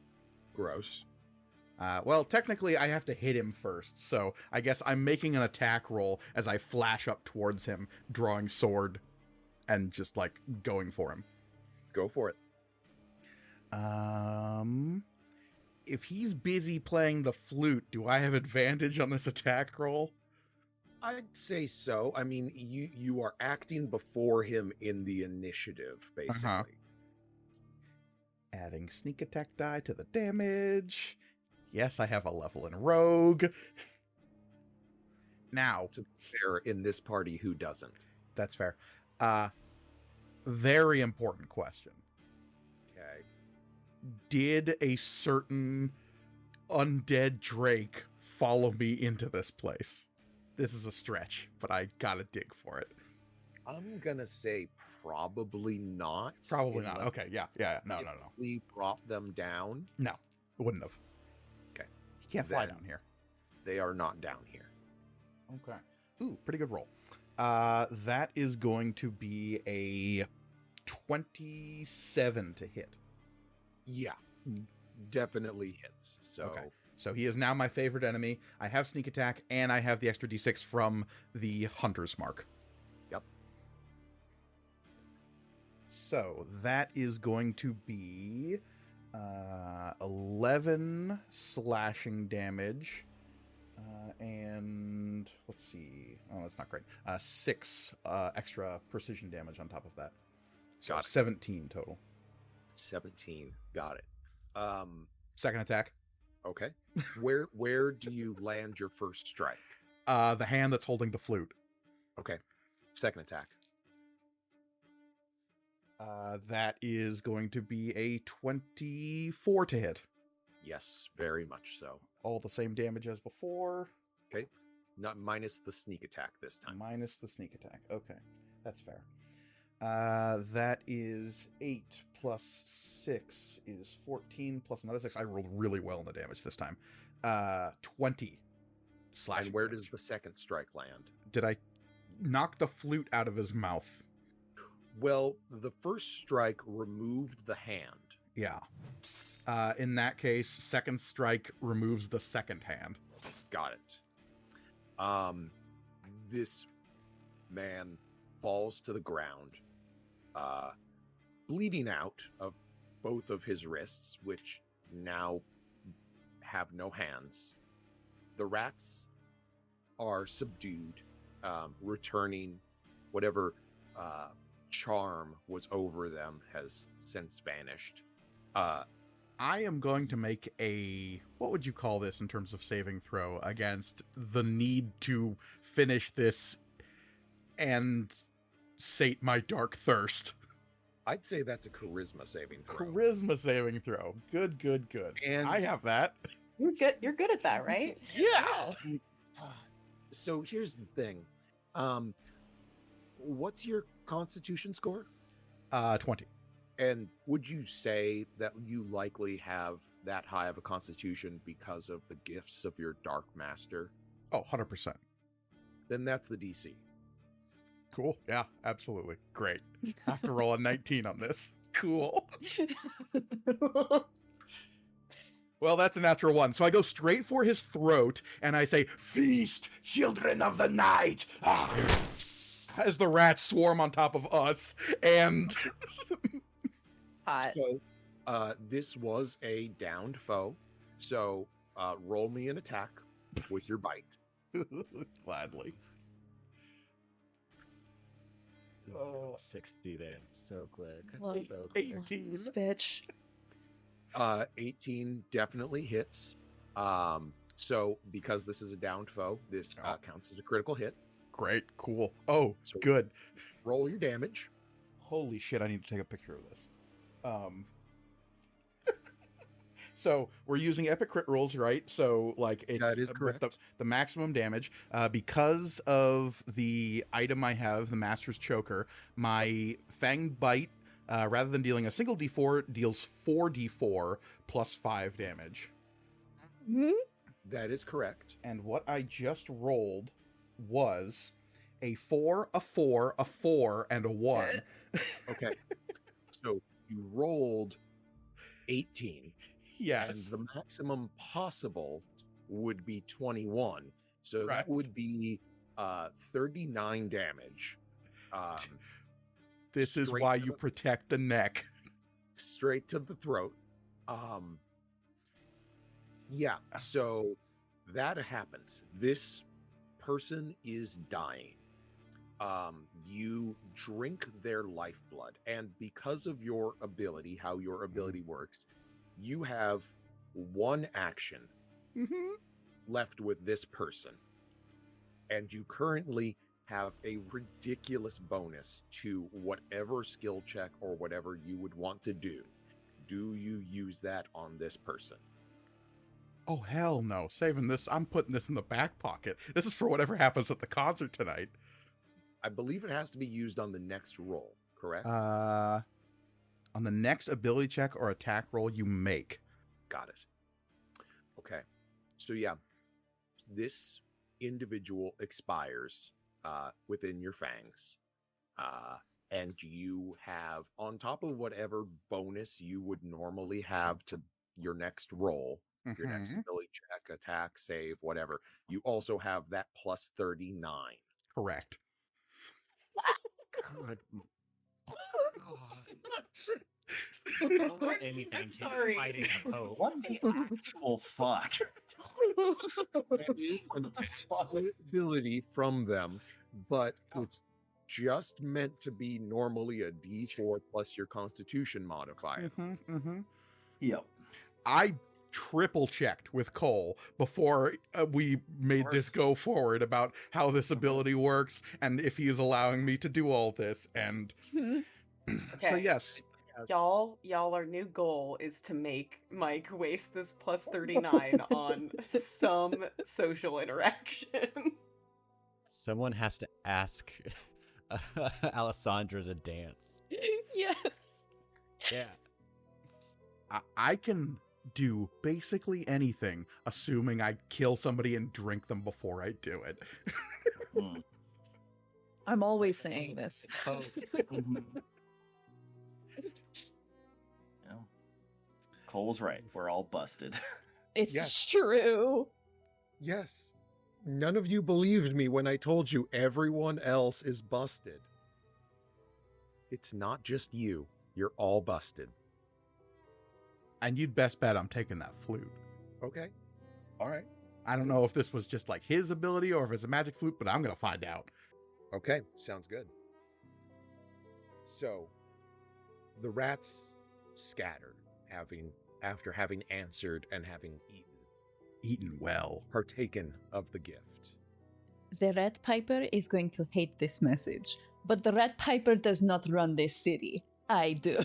Gross. Well, technically, I have to hit him first, so I guess I'm making an attack roll as I flash up towards him, drawing sword, and just, like, going for him. Go for it. If he's busy playing the flute, do I have advantage on this attack roll? I'd say so. I mean, you are acting before him in the initiative, basically. Adding sneak attack die to the damage. Yes, I have a level in rogue. Now, To be fair, in this party, who doesn't? that's fair. Very important question. Okay. Did a certain undead Drake follow me into this place? This is a stretch, but I gotta dig for it. I'm gonna say probably not. Probably not. unless Okay, yeah. No. We brought them down. No, it wouldn't have. Okay. You can't fly Then- down here. They are not down here. Okay. Ooh, pretty good roll. That is going to be a 27 to hit. Yeah, definitely hits. So Okay. So he is now my favorite enemy. I have sneak attack, and I have the extra d6 from the hunter's mark. Yep. So that is going to be 11 slashing damage. And let's see. Oh, that's not great. 6 extra precision damage on top of that. So Got it. 17 total. 17. Got it. Second attack. Okay. Where do you land your first strike? The hand that's holding the flute. Okay. Second attack. That is going to be a 24 to hit. Yes, very much so. All the same damage as before. Okay. Not minus the sneak attack this time. Minus the sneak attack. Okay, that's fair. That is 8 plus 6 is 14 plus another 6. I rolled really well in the damage this time. 20 slashing And where damage. does the second strike land? Did I knock the flute out of his mouth? Well, the first strike removed the hand. Yeah. In that case, second strike removes the second hand. Got it. This man falls to the ground, bleeding out of both of his wrists, which now have no hands. The rats are subdued, returning whatever charm was over them has since vanished. I am going to make a, what would you call this in terms of saving throw against the need to finish this and sate my dark thirst. I'd say that's a charisma saving throw. Charisma saving throw. Good, good, good. And- I have that. You're good. You're good at that, right? Yeah. So here's the thing. What's your constitution score? 20. And would you say that you likely have that high of a constitution because of the gifts of your Dark Master? Oh, 100%. Then that's the DC. Cool. Yeah, absolutely. Great. Have to roll a 19 on this. Cool. Well, that's a natural one. So I go straight for his throat and I say, "Feast, children of the night!" As the rats swarm on top of us. And Hot. So this was a downed foe. So roll me an attack with your bite. gladly. Oh, 60 then. So quick. Well, So quick. 18. This bitch. 18 definitely hits. So because this is a downed foe, this counts as a critical hit. Great. Cool. Oh, So- good. Roll your damage. Holy shit, I need to take a picture of this. So we're using epic crit rolls, right? So like it's That is with correct. the maximum damage. Because of the item I have, the Master's Choker, my Fang Bite, rather than dealing a single D4, deals 4d4 plus 5 damage. That is correct. And what I just rolled was a 4, a 4, a 4, and a 1. Okay. So you rolled 18. Yes. And the maximum possible would be 21. So Right. that would be 39 damage. This is straight why to you the- protect the neck. straight to the throat. Yeah, so that happens. This person is dying. You drink their lifeblood, and because of your ability, how your ability works, you have one action left with this person, and you currently have a ridiculous bonus to whatever skill check or whatever you would want to do. Do you use that on this person? Oh, hell no. Saving this. I'm putting this in the back pocket. This is for whatever happens at the concert tonight. I believe it has to be used on the next roll, correct? On the next ability check or attack roll you make. Got it. Okay. So yeah, this individual expires within your fangs. And you have, on top of whatever bonus you would normally have to your next roll, your next ability check, attack, save, whatever, you also have that plus 39. Correct. God. Anything. I'm sorry. Fighting a Pope. What the actual fuck? That is an ability from them, but it's just meant to be normally a D4 plus your constitution modifier. Yep. I triple checked with Cole before we made this go forward about how this ability works and if he is allowing me to do all this. And so, Okay. yes. Y'all, our new goal is to make Mike waste this plus 39 on some social interaction. Someone has to ask Alessandra to dance. Yes. Yeah. I can do basically anything, assuming I kill somebody and drink them before I do it. Mm. I'm always saying this. Yeah. Cole's right. We're all busted. It's Yes. true. Yes. None of you believed me when I told you everyone else is busted. It's not just you. You're all busted. And you'd best bet I'm taking that flute. Okay. All right. I don't know if this was just like his ability or if it's a magic flute, but I'm going to find out. Okay. Sounds good. So, the rats scattered, after having answered and having Eaten well. partaken of the gift. The Red Piper is going to hate this message. But the Rat Piper does not run this city. I do.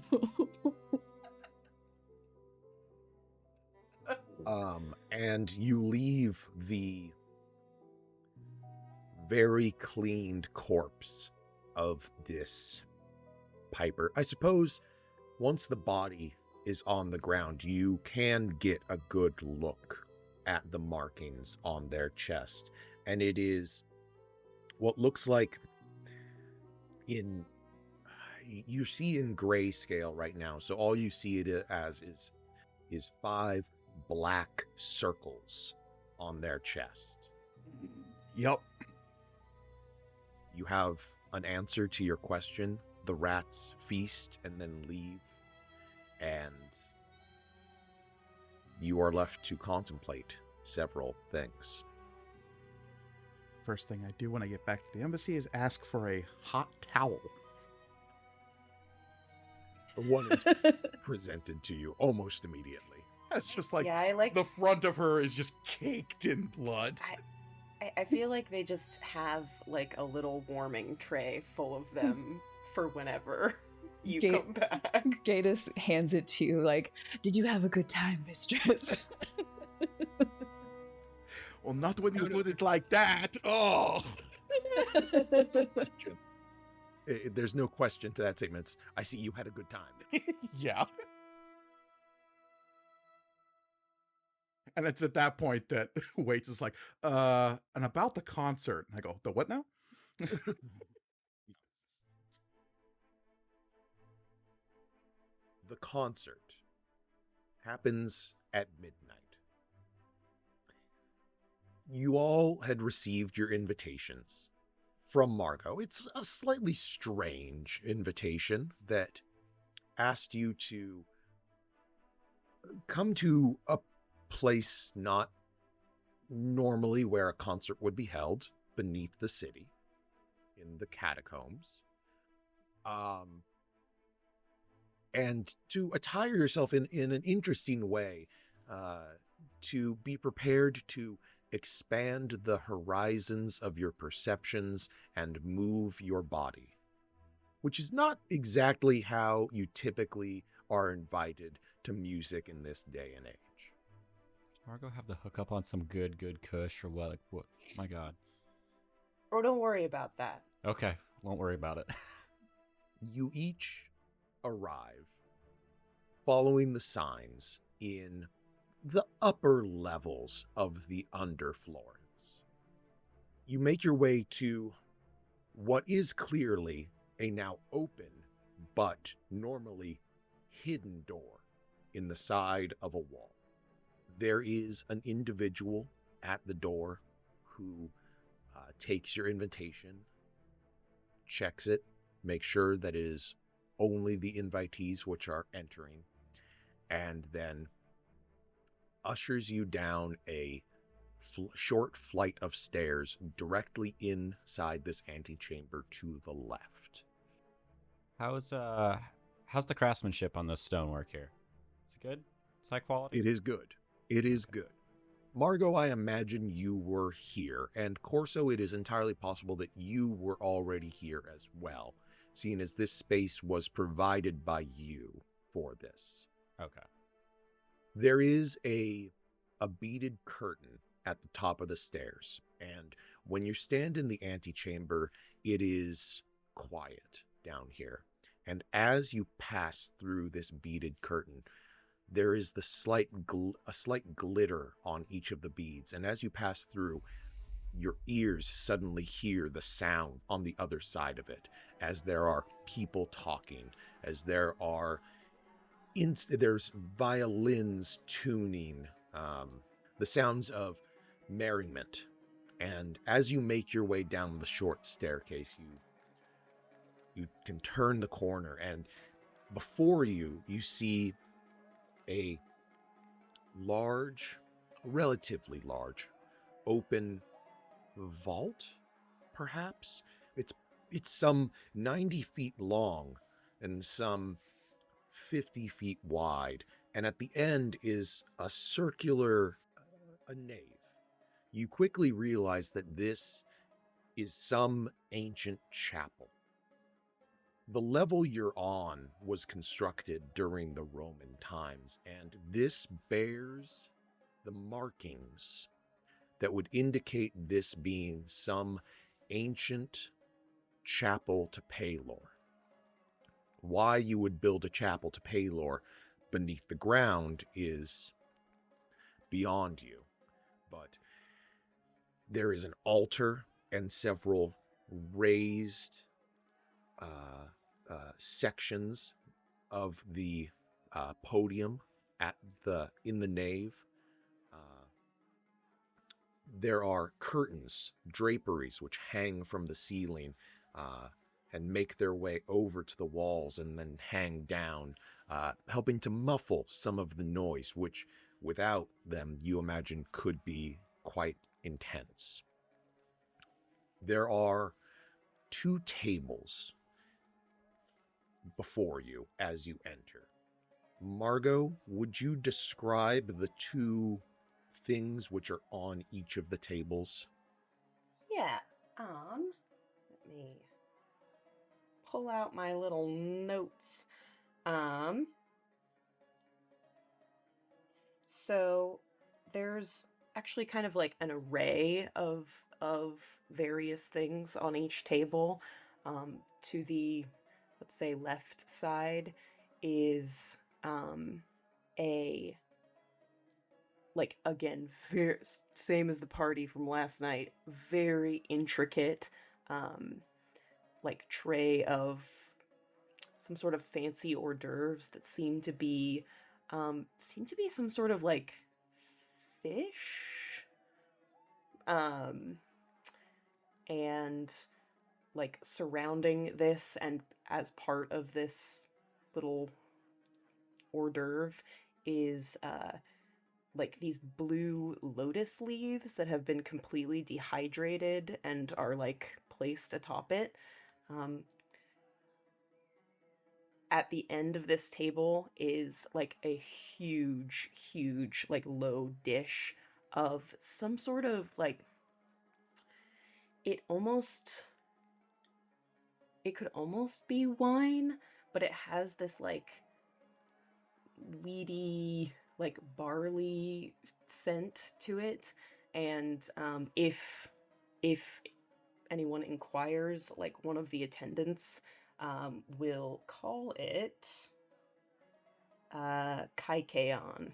And you leave the very cleaned corpse of this Piper. I suppose once the body is on the ground, you can get a good look at the markings on their chest. And it is what looks like you see in grayscale right now. So all you see it as is 5 black circles on their chest. Yup. You have an answer to your question. The rats feast and then leave, and you are left to contemplate several things. First thing I do when I get back to the embassy is ask for a hot towel. One is presented to you almost immediately. It's just like, Yeah, I like- the front of her is just caked in blood. I feel like they just have like a little warming tray full of them for whenever you come back. Gatus hands it to you like, did you have a good time, mistress? Well, not when you put it like that. Oh. There's no question to that statement. I see you had a good time. Yeah. And it's at that point that Waits is like, and about the concert. And I go, the what now? The concert happens at midnight. You all had received your invitations from Margot. It's a slightly strange invitation that asked you to come to a place not normally where a concert would be held, beneath the city, in the catacombs. And to attire yourself in an interesting way, to be prepared to expand the horizons of your perceptions and move your body, which is not exactly how you typically are invited to music in this day and age. Does Margot have the hookup on some good kush or what? Like, what? My God. Oh, don't worry about that. Okay, won't worry about it. You each arrive following the signs in the upper levels of the under Florence. You make your way to what is clearly a now open but normally hidden door in the side of a wall. There is an individual at the door who takes your invitation, checks it, makes sure that it is only the invitees which are entering, and then ushers you down a short flight of stairs directly inside this antechamber to the left. How's the craftsmanship on this stonework here? Is it good? It's high quality? It is good. It is good. Margot, I imagine you were here, and Corso, it is entirely possible that you were already here as well, seeing as this space was provided by you for this. Okay. There is a beaded curtain at the top of the stairs, and when you stand in the antechamber, it is quiet down here. And as you pass through this beaded curtain, there is a slight glitter on each of the beads, and as you pass through, your ears suddenly hear the sound on the other side of it, as there are people talking, as there's violins tuning, the sounds of merriment. And as you make your way down the short staircase, you can turn the corner, and before you see a relatively large, open vault, perhaps. It's some 90 feet long and some 50 feet wide, and at the end is a circular a nave. You quickly realize that this is some ancient chapel, The level you're on was constructed during the Roman times, and this bears the markings that would indicate this being some ancient chapel to Palor. Why you would build a chapel to Palor beneath the ground is beyond you, but there is an altar and several raised sections of the podium in the nave. There are curtains, draperies, which hang from the ceiling and make their way over to the walls and then hang down, helping to muffle some of the noise, which without them you imagine could be quite intense. There are 2 tables before you as you enter. Margot, would you describe the 2 things which are on each of the tables? Yeah. Let me pull out my little notes. So there's actually kind of like an array of various things on each table. To the, let's say, left side is a, like, again, very, same as the party from last night, very intricate like tray of some sort of fancy hors d'oeuvres that seem to be some sort of like fish, and like surrounding this and as part of this little hors d'oeuvre is like these blue lotus leaves that have been completely dehydrated and are like placed atop it. At the end of this table is like a huge, like low dish of some sort of like, it could almost be wine, but it has this like weedy, like barley scent to it. And if anyone inquires, like one of the attendants will call it Kaikeon.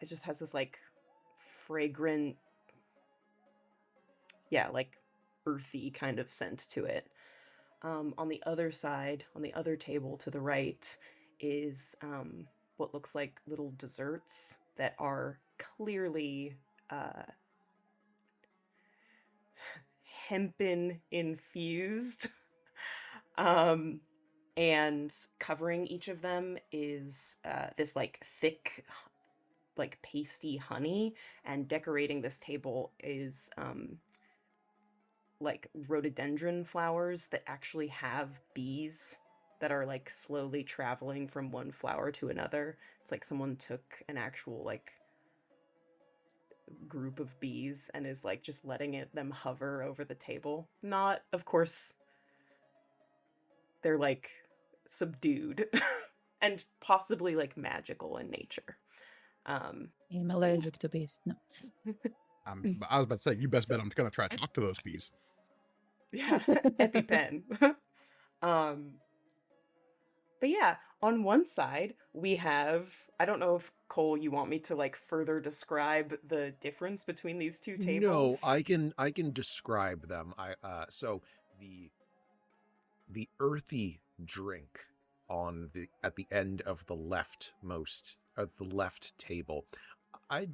It just has this like fragrant, like earthy kind of scent to it. On the other side, on the other table to the right, is what looks like little desserts that are clearly hempen infused. And covering each of them is this like thick, like pasty honey, and decorating this table is like rhododendron flowers that actually have bees that are like slowly traveling from one flower to another. It's like someone took an actual like group of bees and is like just letting them hover over the table. Not, of course, they're like subdued and possibly like magical in nature. I'm allergic to bees. No. I was about to say, you best bet I'm going to try to talk to those bees. Yeah, EpiPen. But yeah, on one side we have, I don't know if Cole, you want me to like further describe the difference between these 2 tables? No, I can describe them. So the earthy drink at the end of the left table, I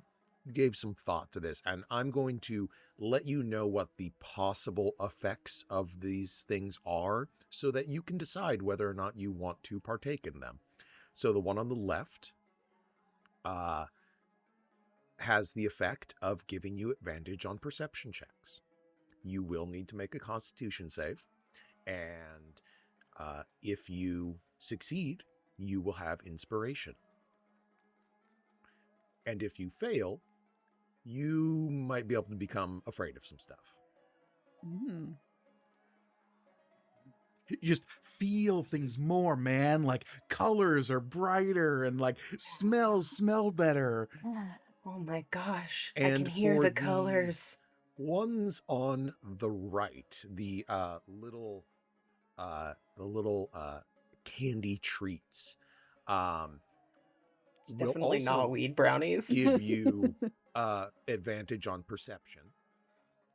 gave some thought to this, and I'm going to let you know what the possible effects of these things are so that you can decide whether or not you want to partake in them. So the one on the left has the effect of giving you advantage on perception checks. You will need to make a Constitution save, and if you succeed, you will have inspiration. And if you fail, you might be able to become afraid of some stuff. You just feel things more, man. Like colors are brighter and like smells smell better. Oh my gosh. I And can hear for the the- colors. Ones on the right, the little candy treats, It's will definitely also not weed brownies. give you advantage on perception.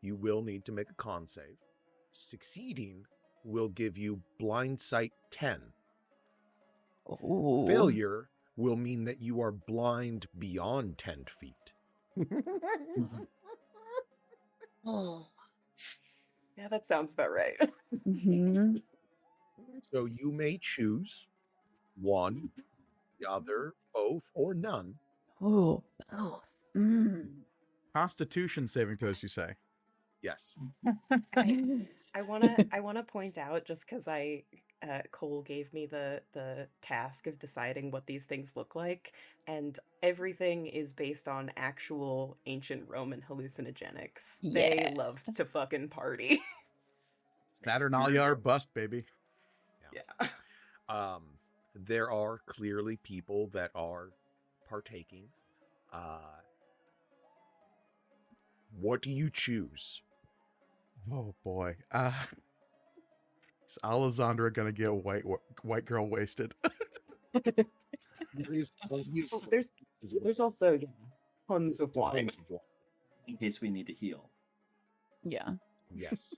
You will need to make a con save. Succeeding will give you blind sight 10. Ooh. Failure will mean that you are blind beyond 10 feet. Oh. Yeah, that sounds about right. Mhm. So you may choose one, the other, both, or none. Ooh, both. Constitution saving throws, you say? Yes. I wanna point out, just because Cole gave me the task of deciding what these things look like, and everything is based on actual ancient Roman hallucinogenics. They Yeah. loved to fucking party. Saturnalia or bust, baby. Yeah. There are clearly people that are partaking. What do you choose? Oh boy. Is Alessandra gonna get white girl wasted? There's also tons of wine. In case we need to heal. Yeah. Yes.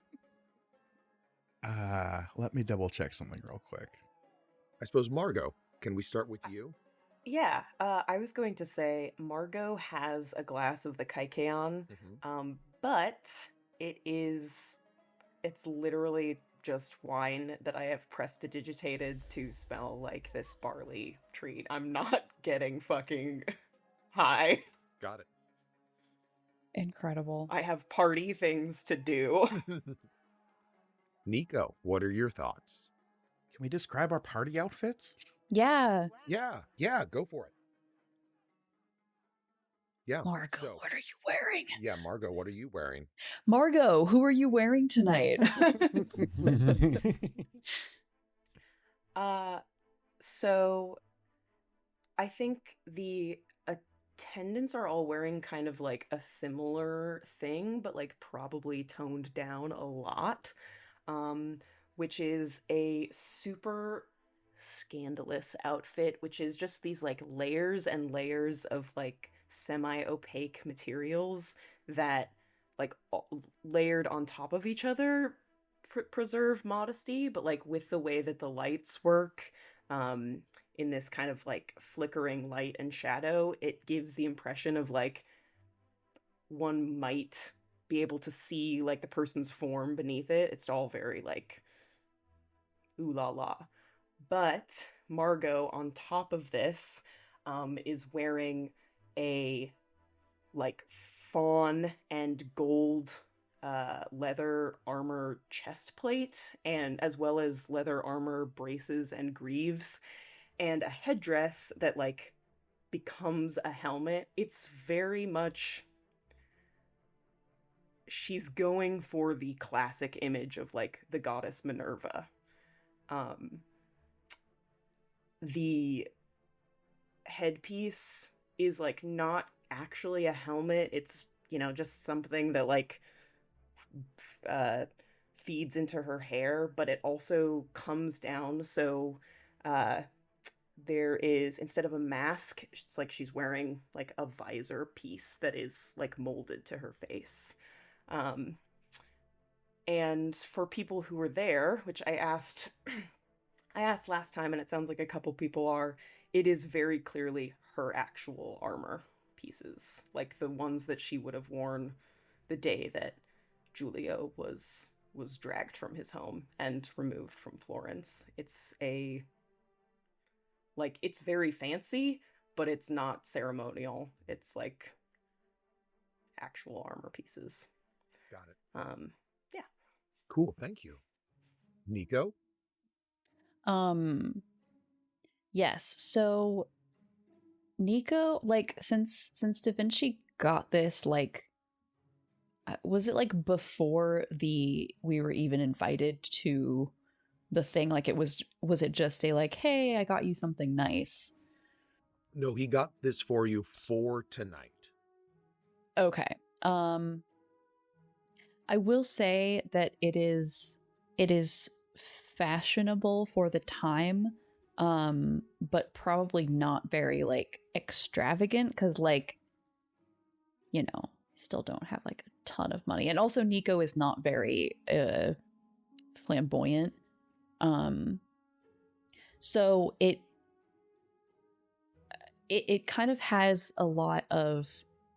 Let me double check something real quick. I suppose, Margot, can we start with you? Yeah, I was going to say Margot has a glass of the Kaikeon, but it's literally just wine that I have prestidigitated to smell like this barley treat. I'm not getting fucking high. Got it. Incredible. I have party things to do. Nico, what are your thoughts? Can we describe our party outfits? Yeah. Yeah, go for it. Yeah. Margot, so- what are you wearing? Yeah, Margot, what are you wearing? Margot, who are you wearing tonight? So I think the attendants are all wearing kind of like a similar thing, but like probably toned down a lot, which is a super scandalous outfit, which is just these like layers and layers of like semi-opaque materials that like layered on top of each other preserve modesty, but like with the way that the lights work, in this kind of like flickering light and shadow, it gives the impression of like one might be able to see like the person's form beneath it. It's all very like ooh la la. But Margot, on top of this, is wearing a like fawn and gold leather armor chest plate, and as well as leather armor braces and greaves, and a headdress that like becomes a helmet. It's very much, she's going for the classic image of like the goddess Minerva. The headpiece is like not actually a helmet. It's, you know, just something that like feeds into her hair, but it also comes down, so there is, instead of a mask, it's like she's wearing like a visor piece that is like molded to her face. And for people who were there, which I asked last time, and it sounds like a couple people are, it is very clearly her actual armor pieces, like the ones that she would have worn the day that Giulio was dragged from his home and removed from Florence. It's it's very fancy, but it's not ceremonial. It's like actual armor pieces. Got it. Yeah. Cool, thank you. Nico? Yes. So Nico, like since Da Vinci got this, like was it like before we were even invited to the thing? Like, was it just a like, hey, I got you something nice? No, he got this for you for tonight. Okay. I will say that it is fashionable for the time, but probably not very like extravagant, because like, you know, still don't have like a ton of money, and also Nico is not very flamboyant. So it kind of has a lot of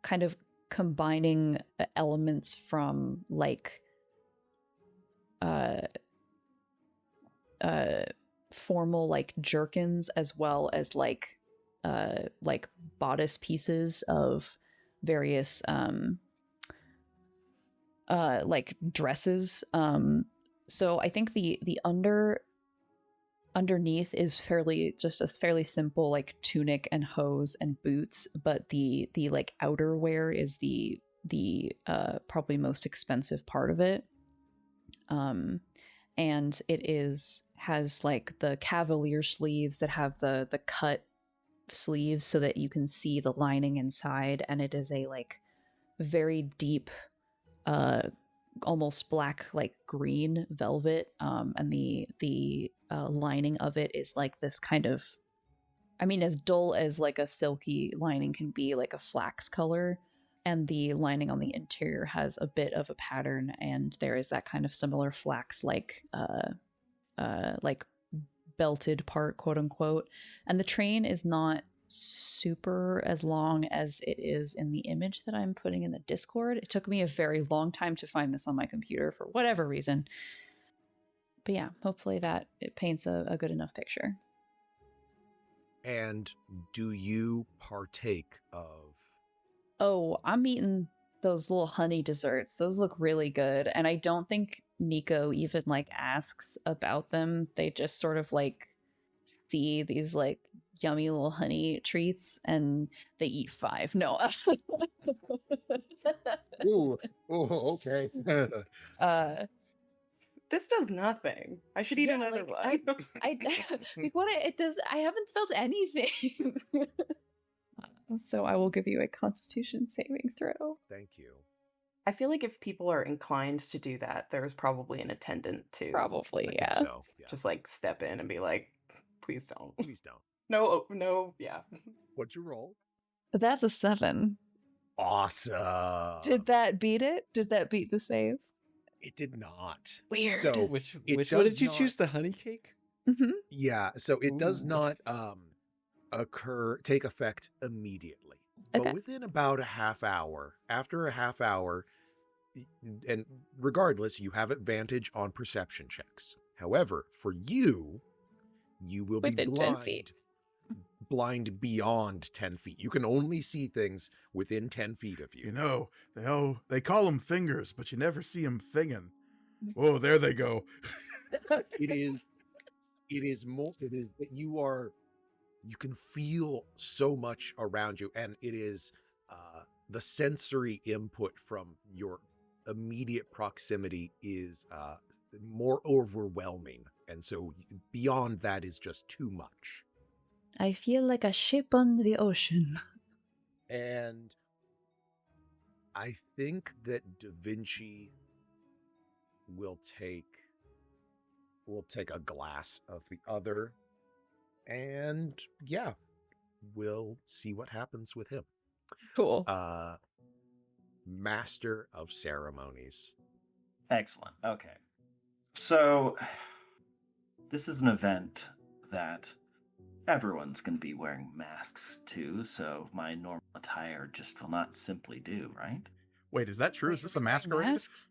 kind of combining elements from like formal like jerkins, as well as like bodice pieces of various like dresses. So I think the underneath is fairly simple, like tunic and hose and boots, but the like outerwear is the probably most expensive part of it. And it has like the cavalier sleeves that have the cut sleeves so that you can see the lining inside, and it is a like very deep almost black like green velvet, and the lining of it is like this kind of, I mean, as dull as like a silky lining can be, like a flax color, and the lining on the interior has a bit of a pattern, and there is that kind of similar flax like belted part, quote unquote. And the train is not super as long as it is in the image that I'm putting in the Discord. It took me a very long time to find this on my computer for whatever reason. But yeah, hopefully that it paints a good enough picture. And do you partake of... Oh, I'm eating those little honey desserts. Those look really good. And I don't think Nico even like asks about them. They just sort of like see these like yummy little honey treats and they eat 5. No. Ooh, okay. This does nothing. I should eat another one. Like what it does, I haven't felt anything. So I will give you a Constitution saving throw. Thank you. I feel like if people are inclined to do that, there's probably an attendant to Probably, I think yeah. so, yeah. just like step in and be like, please don't. Please don't. No, yeah. What'd you roll? That's a 7. Awesome. Did that beat it? Did that beat the save? It did not. Weird. So Which it what does did you not- choose? The honey cake? Mm-hmm. Yeah, so it does Ooh. not take effect immediately. But Okay. within about a half hour, after a half hour, and regardless, you have advantage on perception checks. However, for you will be Within 10 feet. blind beyond 10 feet. You can only see things within 10 feet of you. You know, they call them fingers, but you never see them finging. Oh, there they go. It is that you can feel so much around you, and it is the sensory input from your immediate proximity is more overwhelming, and so beyond that is just too much. I feel like a ship on the ocean. And I think that Da Vinci will take a glass of the other, and yeah, we'll see what happens with him. Cool. Master of ceremonies. Excellent. Okay. So, this is an event that everyone's going to be wearing masks to, so my normal attire just will not simply do, right? Wait, is that true? Is this a masquerade? Masks?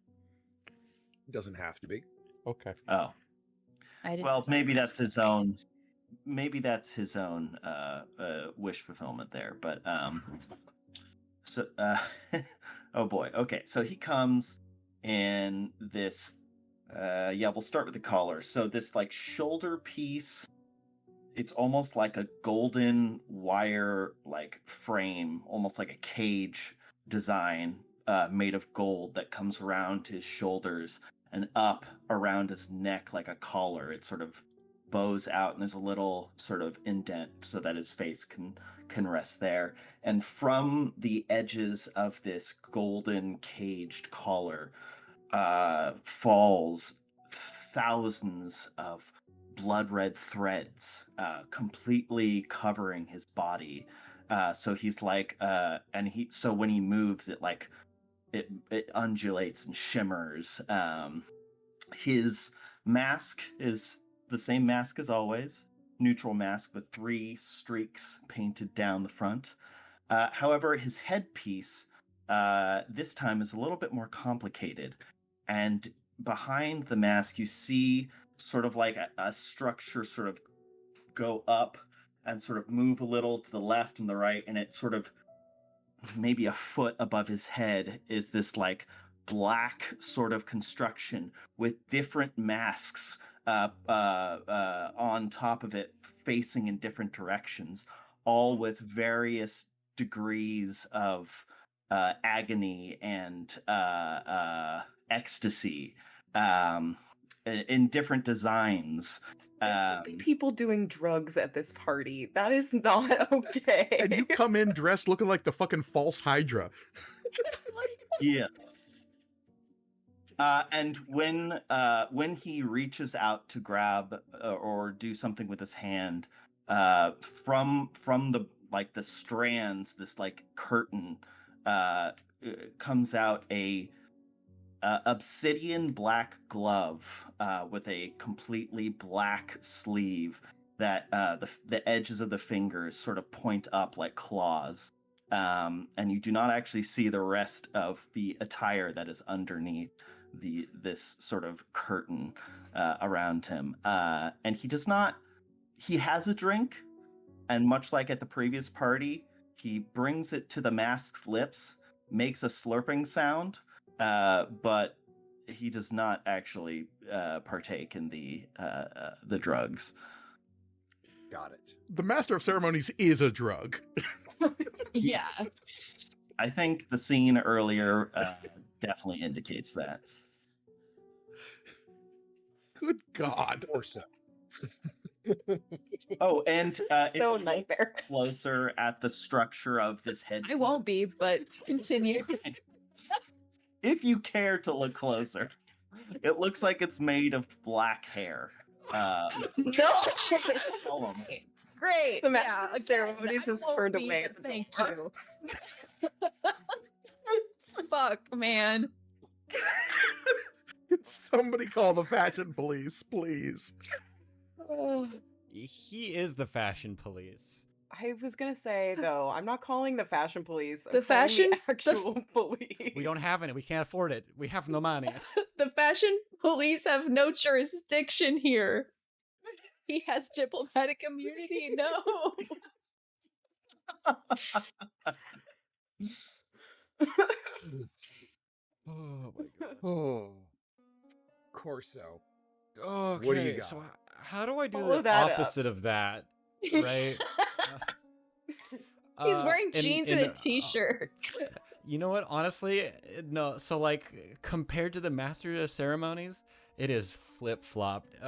It doesn't have to be. Okay. Oh. I didn't Well, design maybe masks. that's his own. Maybe that's his own wish fulfillment there. But so oh boy. Okay, so he comes in this. Yeah, we'll start with the collar. So this like shoulder piece. It's almost like a golden wire like frame, almost like a cage design made of gold that comes around his shoulders. and up around his neck like a collar. It sort of bows out, and there's a little sort of indent so that his face can rest there. And from the edges of this golden caged collar falls thousands of blood red threads, completely covering his body. So he's like, so when he moves, it undulates and shimmers. His mask is the same mask as always, neutral mask with 3 streaks painted down the front. However, his headpiece this time is a little bit more complicated. And behind the mask, you see sort of like a structure sort of go up and sort of move a little to the left and the right. And it sort of maybe a foot above his head is this like black sort of construction with different masks on top of it facing in different directions, all with various degrees of agony and ecstasy in different designs. People doing drugs at this party. That is not okay. And you come in dressed looking like the fucking false Hydra. Yeah. And when he reaches out to grab or do something with his hand, from the strands, this like curtain comes out a obsidian black glove with a completely black sleeve that the edges of the fingers sort of point up like claws. And you do not actually see the rest of the attire that is underneath this sort of curtain around him. And he has a drink, and much like at the previous party, he brings it to the mask's lips, makes a slurping sound, but he does not actually partake in the drugs. Got it. The Master of Ceremonies is a drug. Yeah. I think the scene earlier definitely indicates that. Good God. Or so. Oh, and So if you nightmare. look closer at the structure of this head. I won't be, but continue. If you care to look closer, it looks like it's made of black hair. No. Column. Great. The Master of Ceremonies has turned away. Thank you. Fuck, man. Can somebody call the fashion police, please? He is the fashion police. I was gonna say though, I'm not calling the fashion police. I'm The calling fashion- the actual police. We don't have any. We can't afford it. We have no money. The fashion police have no jurisdiction here. He has diplomatic immunity. No. Oh my god. Oh. Corso. Okay, What do you got? so how do I do Follow the that up. opposite of that? Right? He's wearing jeans and a in- t-shirt. You know what? Honestly, no. So, like, compared to the Master of Ceremonies, it is flip-flopped.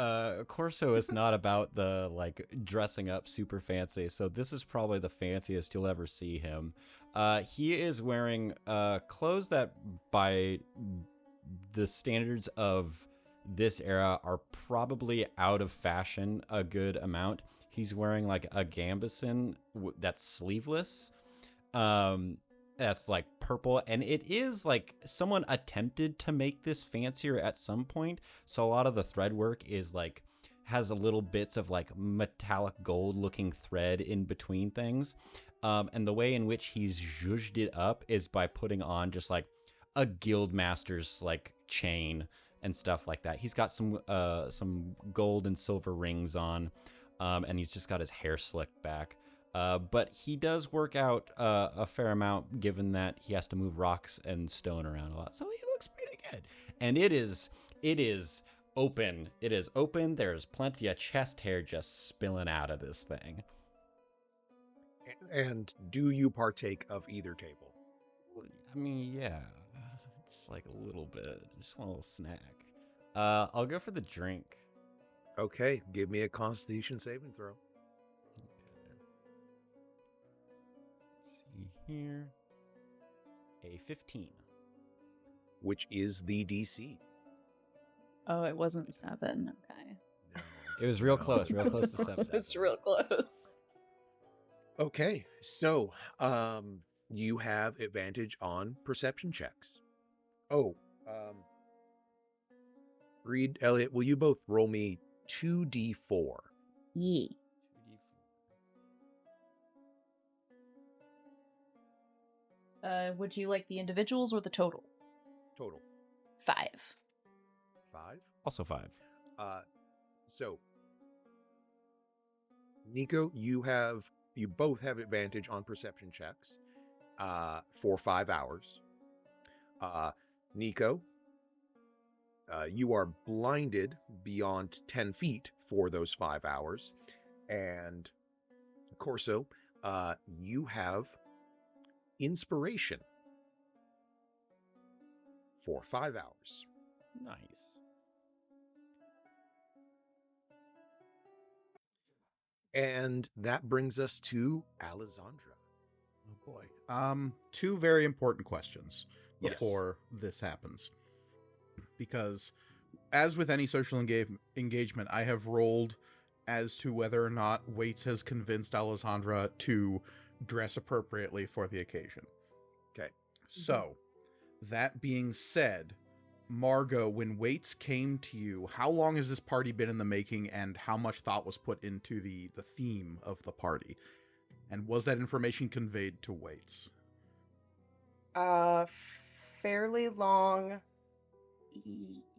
Corso is not about the, like, dressing up super fancy, so this is probably the fanciest you'll ever see him. He is wearing clothes that, by the standards of this era, are probably out of fashion a good amount. He's wearing, like, a gambeson that's sleeveless. That's like purple, and it is like someone attempted to make this fancier at some point, so a lot of the thread work is like has a little bits of like metallic gold looking thread in between things, and the way in which he's zhuzhed it up is by putting on just like a guild master's like chain and stuff like that. He's got some gold and silver rings on, and he's just got his hair slicked back. But he does work out a fair amount, given that he has to move rocks and stone around a lot. So he looks pretty good. And it is open. It is open. There's plenty of chest hair just spilling out of this thing. And do you partake of either table? I mean, yeah, just like a little bit. Just want a little snack. I'll go for the drink. Okay, give me a Constitution saving throw. Let's see here. A 15. Which is the DC. Oh, it wasn't 7. Okay. It was real close to 7. It's real close. Okay, so you have advantage on perception checks. Oh, Reed, Elliot, will you both roll me 2d4? Yee. Would you like the individuals or the total? Total. 5. 5? Also 5. So, Nico, you both have advantage on perception checks for 5 hours. Nico, you are blinded beyond 10 feet for those 5 hours. And Corso, you have inspiration for 5 hours. Nice. And that brings us to Alessandra. Oh boy. Two very important questions Yes. before this happens. Because as with any social engagement, I have rolled as to whether or not Waits has convinced Alessandra to dress appropriately for the occasion. Okay. So, that being said, Margot, when Waits came to you, how long has this party been in the making, and how much thought was put into the theme of the party? And was that information conveyed to Waits? Fairly long.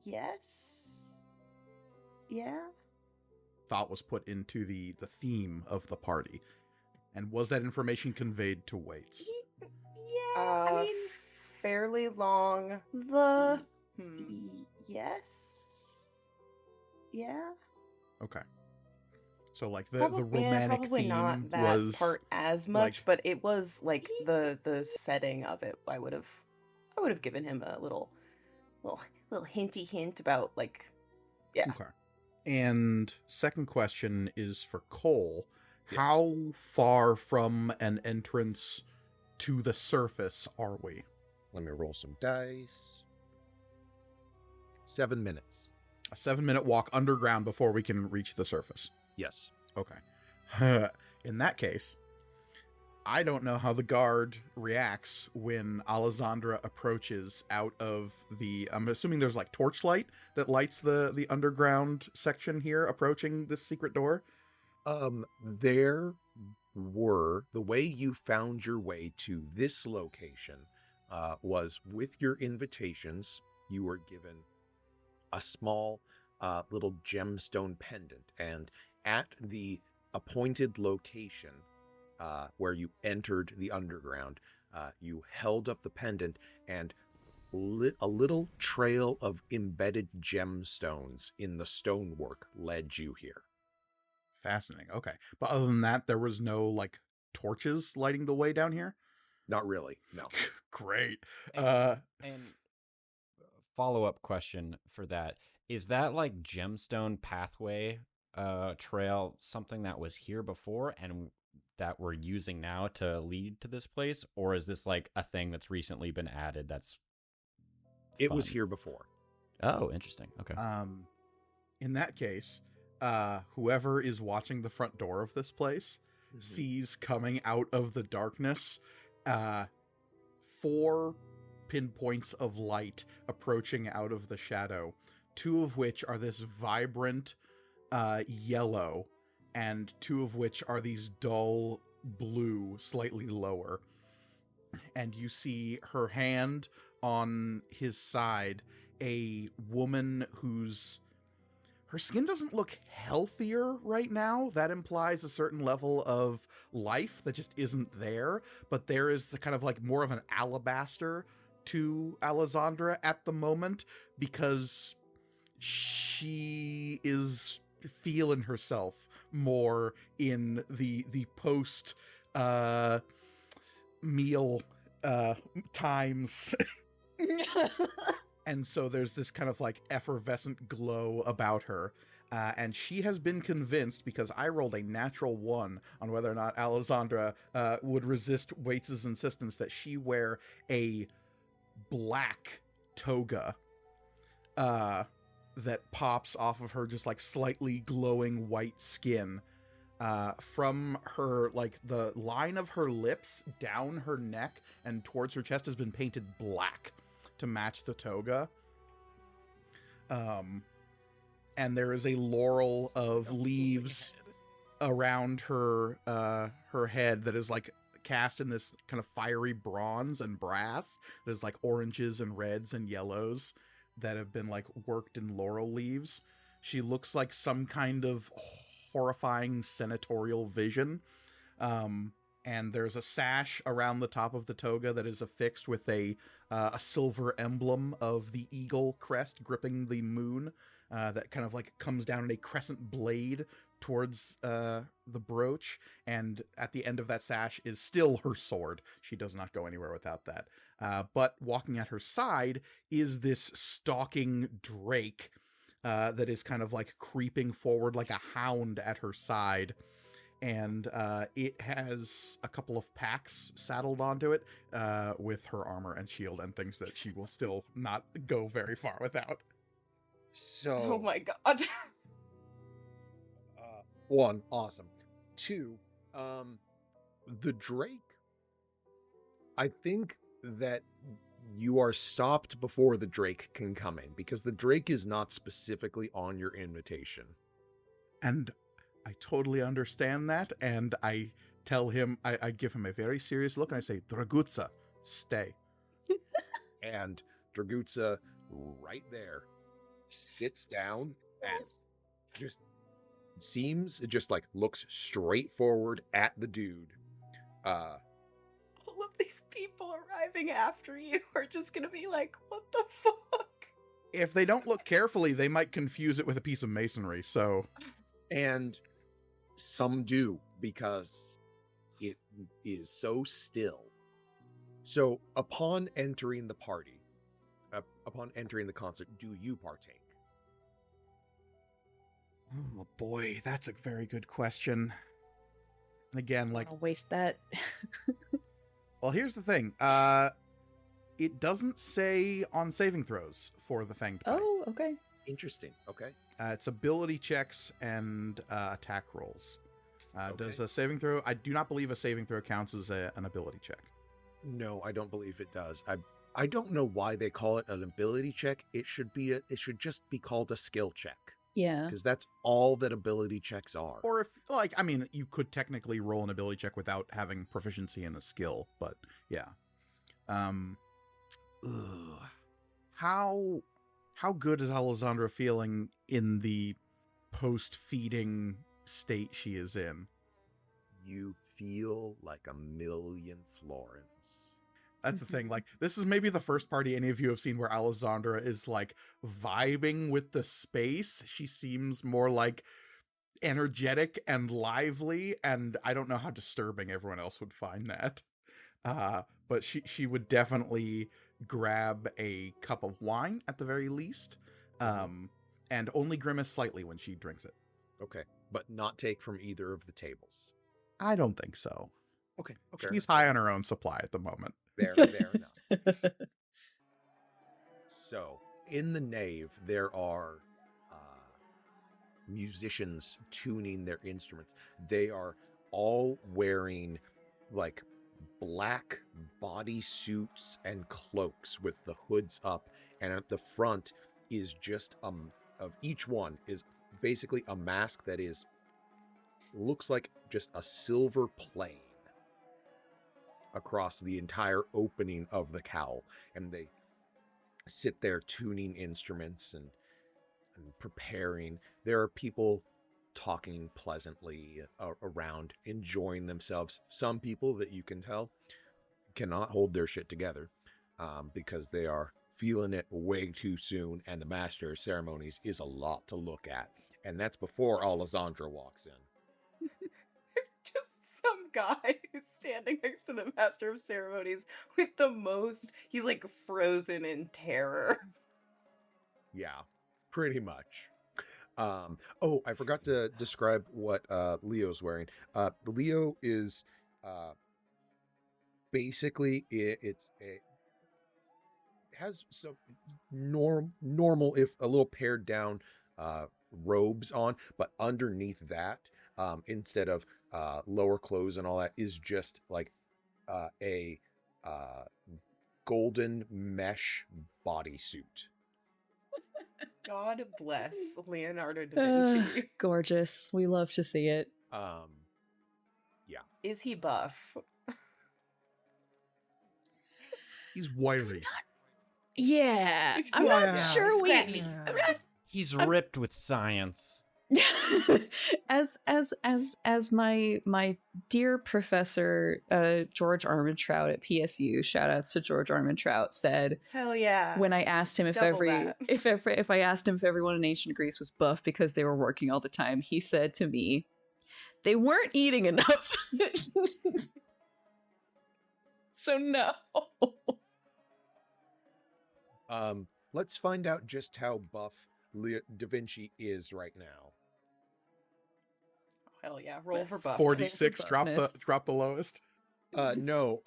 Yes. Yeah. Thought was put into the theme of the party. And was that information conveyed to Waits? Yeah. Fairly long. Yes. Yeah. Okay. So like the Probably, romantic probably theme not that was part as much, like- but it was like the setting of it. I would have given him a little hinty hint about like, yeah. Okay. And second question is for Cole. Yes. How far from an entrance to the surface are we? Let me roll some dice. 7 minutes. A 7-minute walk underground before we can reach the surface. Yes. Okay. In that case, I don't know how the guard reacts when Alessandra approaches out of the... I'm assuming there's like torchlight that lights the underground section here approaching this secret door. There were... The way you found your way to this location was with your invitations. You were given a small little gemstone pendant, and at the appointed location where you entered the underground, you held up the pendant, and a little trail of embedded gemstones in the stonework led you here. Fascinating. Okay. But other than that, there was no like torches lighting the way down here? Not really, no. Great. And follow-up question for that. Is that like gemstone pathway trail something that was here before and that we're using now to lead to this place? Or is this like a thing that's recently been added that's It was fun? here before. Oh, interesting. Okay. In that case, whoever is watching the front door of this place sees coming out of the darkness 4 pinpoints of light approaching out of the shadow, 2 of which are this vibrant yellow, and 2 of which are these dull blue, slightly lower. And you see her hand on his side, a woman whose... Her skin doesn't look healthier right now. That implies a certain level of life that just isn't there. But there is kind of like more of an alabaster to Alessandra at the moment, because she is feeling herself more in the post meal times. And so there's this kind of like effervescent glow about her. And she has been convinced, because I rolled a natural 1 on whether or not Alessandra would resist Waits' insistence, that she wear a black toga that pops off of her just like slightly glowing white skin. From her, like the line of her lips down her neck and towards her chest has been painted black to match the toga. And there is a laurel of leaves around her her head that is like cast in this kind of fiery bronze and brass. There's like oranges and reds and yellows that have been like worked in laurel leaves. She looks like some kind of horrifying senatorial vision. And there's a sash around the top of the toga that is affixed with a silver emblem of the eagle crest gripping the moon that kind of like comes down in a crescent blade towards the brooch. And at the end of that sash is still her sword. She does not go anywhere without that. But walking at her side is this stalking drake that is kind of like creeping forward like a hound at her side. And it has a couple of packs saddled onto it with her armor and shield and things that she will still not go very far without. So, Oh my god. 1, awesome. 2, the Drake. I think that you are stopped before the Drake can come in, because the Drake is not specifically on your invitation. And I totally understand that, and I tell him, I give him a very serious look, and I say, Dragutsa, stay. And Dragutsa, right there, sits down and just like looks straight forward at the dude. All of these people arriving after you are just gonna be like, what the fuck? If they don't look carefully, they might confuse it with a piece of masonry, so... And some do, because it is so still. So upon entering the party, upon entering the concert, do you partake? Oh boy, that's a very good question. And again, like... I'll waste that. Well, here's the thing. It doesn't say on saving throws for the Fanged Pie. Oh, okay. Interesting. Okay. It's ability checks and attack rolls. Okay. Does a saving throw... I do not believe a saving throw counts as an ability check. No, I don't believe it does. I don't know why they call it an ability check. It should just be called a skill check. Yeah. Because that's all that ability checks are. Or if, like, I mean, you could technically roll an ability check without having proficiency in a skill, but yeah. How good is Alessandra feeling in the post-feeding state she is in? You feel like a million florins. That's the thing. Like, this is maybe the first party any of you have seen where Alessandra is, like, vibing with the space. She seems more, like, energetic and lively, and I don't know how disturbing everyone else would find that. But she would definitely grab a cup of wine, at the very least, and only grimace slightly when she drinks it. Okay, but not take from either of the tables. I don't think so. Okay. She's high on her own supply at the moment. Fair enough. So, in the nave, there are musicians tuning their instruments. They are all wearing, like, black bodysuits and cloaks with the hoods up, and at the front is just of each one is basically a mask that looks like just a silver plane across the entire opening of the cowl, and they sit there tuning instruments and preparing. There are people talking pleasantly around, enjoying themselves. Some people that you can tell cannot hold their shit together because they are feeling it way too soon, and the master of ceremonies is a lot to look at. And that's before Alessandra walks in. There's just some guy who's standing next to the master of ceremonies with the most... He's like frozen in terror. Yeah, pretty much. Oh, I forgot to describe what Leo's wearing. Leo is basically has some normal, if a little pared down, robes on, but underneath that, instead of lower clothes and all that, is just like a golden mesh bodysuit. God bless Leonardo da Vinci. Gorgeous. We love to see it. Yeah. Is he buff? He's wiry. Yeah. He's I'm not scrappy. sure Scrappy. He's ripped with science. as my dear professor George Armentrout at PSU, shout outs to George Armentrout, said Hell yeah. when I asked him Just if double that. if I asked him if everyone in ancient Greece was buff because they were working all the time, he said to me, they weren't eating enough. So no. Let's find out just how buff Da Vinci is right now. Hell yeah. Roll for Yes. buff. 46. buffness. Drop the lowest. No,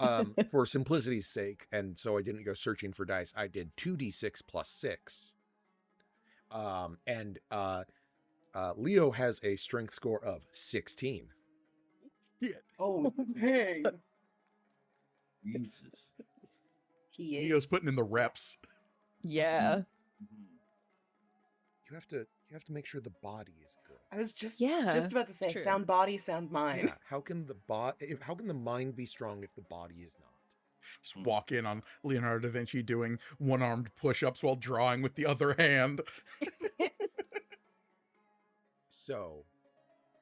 for simplicity's sake, and so I didn't go searching for dice, I did 2d6 plus 6. And Leo has a strength score of 16. Shit. Oh, dang. Jesus. He is. Leo's putting in the reps. Yeah. You have to make sure the body is good. I was just Yeah, about to say, true. sound body, sound mind. Yeah, how can the mind be strong if the body is not? Just walk in on Leonardo da Vinci doing one-armed push-ups while drawing with the other hand. So,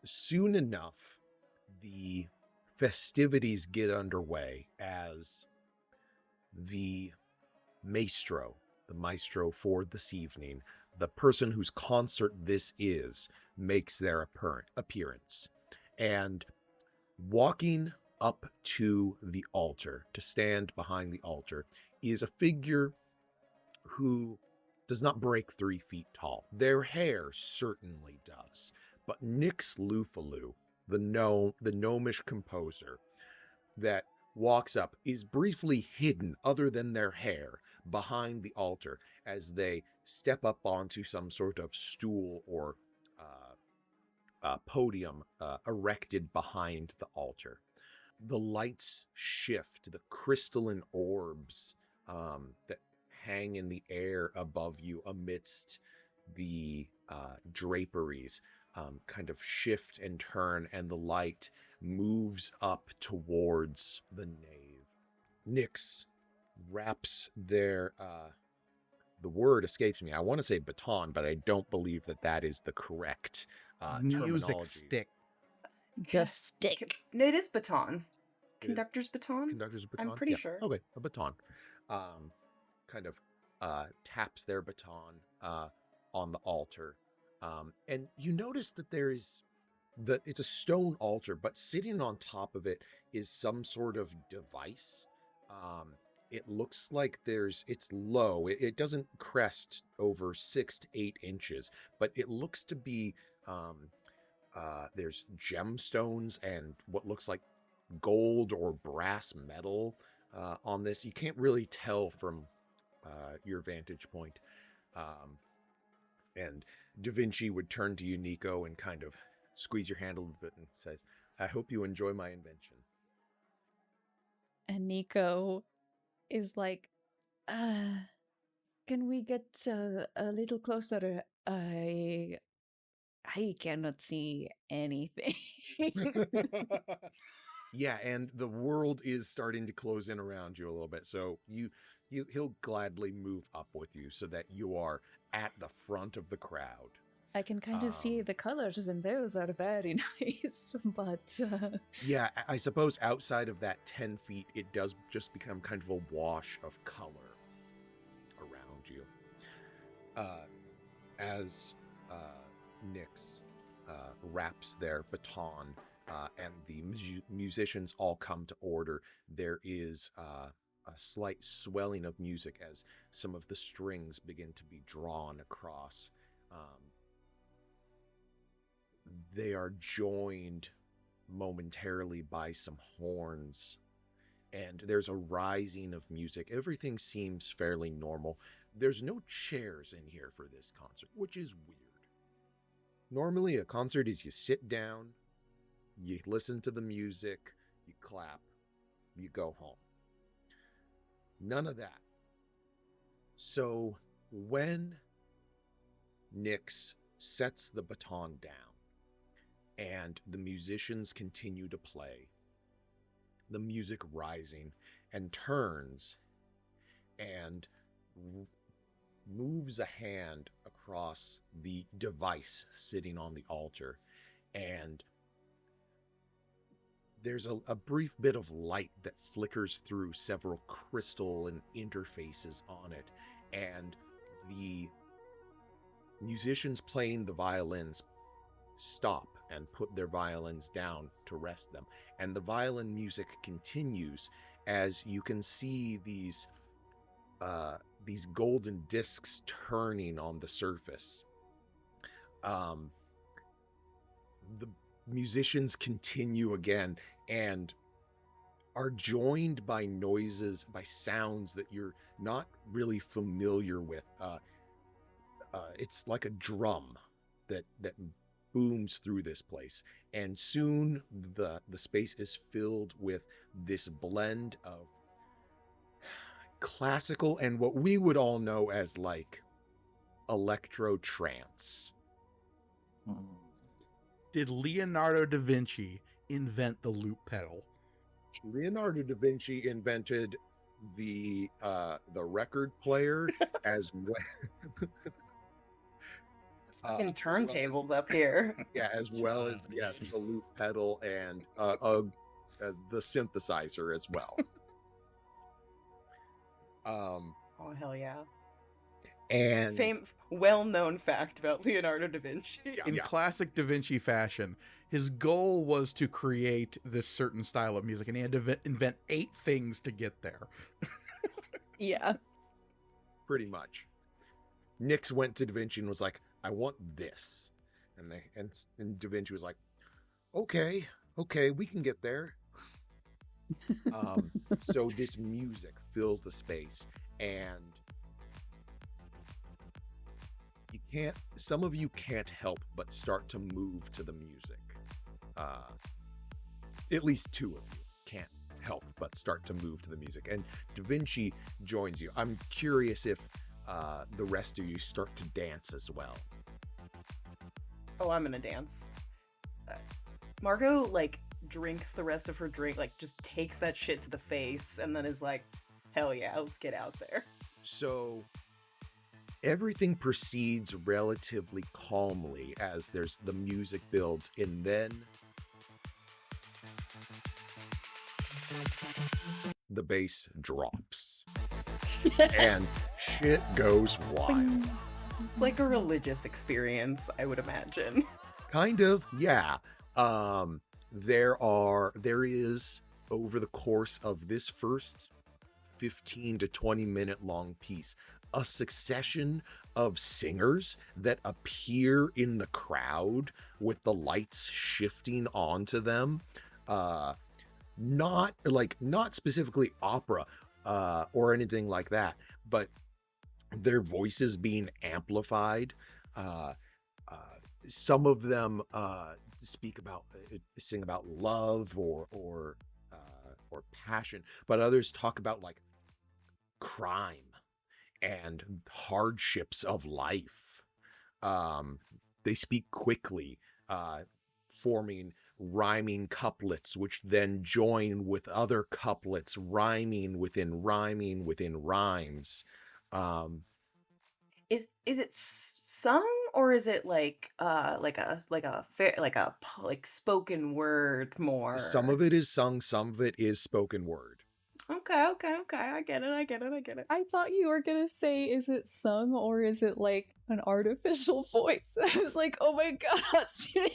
soon enough, the festivities get underway as the maestro for this evening, the person whose concert this is, makes their appearance. And walking up to the altar, to stand behind the altar, is a figure who does not break 3 feet tall. Their hair certainly does. But Nyx Lufalu, the gnomish composer that walks up, is briefly hidden, other than their hair, behind the altar as they step up onto some sort of stool or podium erected behind the altar. The lights shift, the crystalline orbs that hang in the air above you amidst the draperies kind of shift and turn, and the light moves up towards the nave. Nyx wraps their the word escapes me. I want to say baton, but I don't believe that is the correct Music terminology. stick. The stick. No, it is baton. It is Conductor's baton? Conductor's baton. I'm pretty Yeah. sure. Okay, a baton. Kind of taps their baton on the altar, and you notice that it's a stone altar, but sitting on top of it is some sort of device. It looks like it's low. It doesn't crest over 6 to 8 inches, but it looks to be, there's gemstones and what looks like gold or brass metal on this. You can't really tell from your vantage point. And Da Vinci would turn to you, Nico, and kind of squeeze your hand a little bit and says, I hope you enjoy my invention. And Nico is like, can we get a little closer? I cannot see anything. Yeah, and the world is starting to close in around you a little bit. So he'll gladly move up with you so that you are at the front of the crowd. I can kind of see the colors, and those are very nice, but... Yeah, I suppose outside of that 10 feet, it does just become kind of a wash of color around you. As Nyx wraps their baton and the musicians all come to order, there is a slight swelling of music as some of the strings begin to be drawn across. They are joined momentarily by some horns, and there's a rising of music. Everything seems fairly normal. There's no chairs in here for this concert, which is weird. Normally, a concert is you sit down, you listen to the music, you clap, you go home. None of that. So when Nyx sets the baton down and the musicians continue to play, the music rising, and turns and moves a hand across the device sitting on the altar, and there's a brief bit of light that flickers through several crystal and interfaces on it, and the musicians playing the violins stop and put their violins down to rest them, and the violin music continues as you can see these golden discs turning on the surface. The musicians continue again and are joined by noises, by sounds that you're not really familiar with. It's like a drum that booms through this place, and soon the space is filled with this blend of classical and what we would all know as like electro trance. Did Leonardo da Vinci invent the loop pedal? Leonardo da Vinci invented the record player as well. Fucking turntables up here. Yeah, as well as the loop pedal and the synthesizer as well. Oh hell yeah! And well-known fact about Leonardo da Vinci. In classic Da Vinci fashion, his goal was to create this certain style of music, and he had to invent 8 things to get there. Yeah. Pretty much. Nyx went to Da Vinci and was like, I want this. And Da Vinci was like, okay, we can get there. So this music fills the space, and some of you can't help but start to move to the music. At least 2 of you can't help but start to move to the music, and Da Vinci joins you. I'm curious if the rest of you start to dance as well. Oh, I'm gonna dance. Margot, like, drinks the rest of her drink, like, just takes that shit to the face, and then is like, hell yeah, let's get out there. So everything proceeds relatively calmly as the music builds, and then the bass drops. And shit goes wild. It's like a religious experience, I would imagine. Kind of, yeah. There is, over the course of this first 15 to 20 minute long piece, a succession of singers that appear in the crowd with the lights shifting onto them. Not specifically opera or anything like that, but their voices being amplified. Some of them sing about love or passion, but others talk about like crime and hardships of life. They speak quickly, forming rhyming couplets, which then join with other couplets, rhyming within rhymes. Is it sung, or is it like spoken word more? Some of it is sung, some of it is spoken word. Okay. I get it. I thought you were gonna say, is it sung or is it like an artificial voice? I was like, oh my god,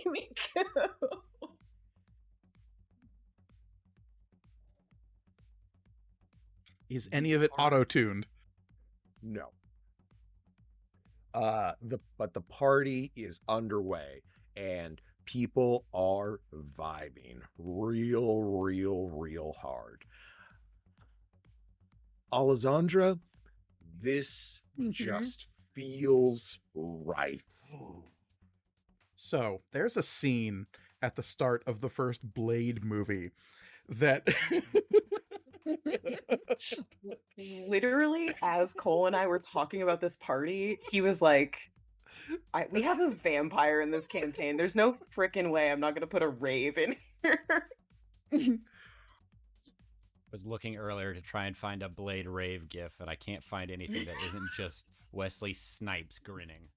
Miku. Is any of it auto-tuned? No. But the party is underway, and people are vibing real hard. Alessandra, this just feels right. So, there's a scene at the start of the first Blade movie that Literally, as Cole and I were talking about this party, he was like, we have a vampire in this campaign. There's no freaking way I'm not going to put a rave in here. Was looking earlier to try and find a Blade Rave gif, and I can't find anything that isn't just Wesley Snipes grinning.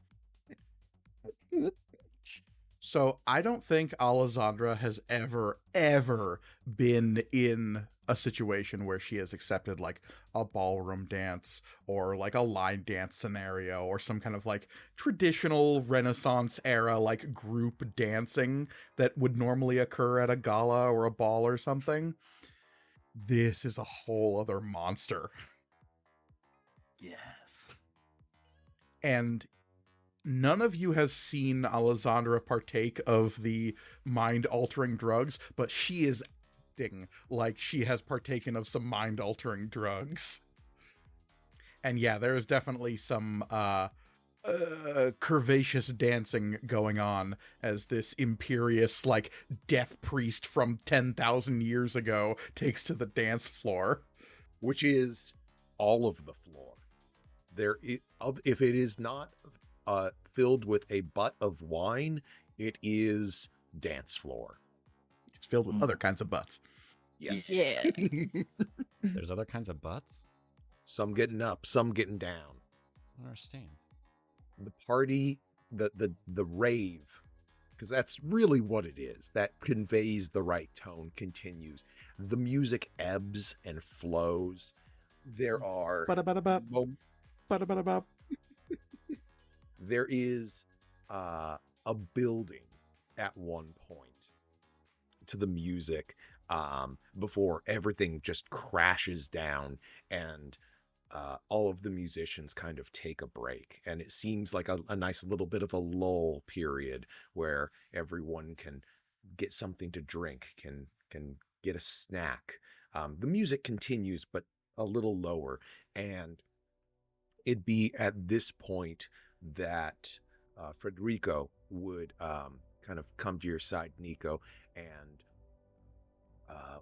So I don't think Alessandra has ever been in a situation where she has accepted like a ballroom dance or like a line dance scenario or some kind of like traditional Renaissance era like group dancing that would normally occur at a gala or a ball or something. This is a whole other monster. Yes. And none of you has seen Alessandra partake of the mind-altering drugs, but she is acting like she has partaken of some mind-altering drugs. And yeah, there is definitely some curvaceous dancing going on as this imperious, like, death priest from 10,000 years ago takes to the dance floor. Which is all of the floor. If it is not filled with a butt of wine, it is dance floor. It's filled with other kinds of butts. Yes. Yeah. There's other kinds of butts? Some getting up, some getting down. I don't understand. The party, the rave, because that's really what it is, that conveys the right tone, continues. The music ebbs and flows. There are there is a building at one point to the music before everything just crashes down and all of the musicians kind of take a break, and it seems like a nice little bit of a lull period where everyone can get something to drink, can get a snack. The music continues, but a little lower, and it'd be at this point that Federico would kind of come to your side, Nico, and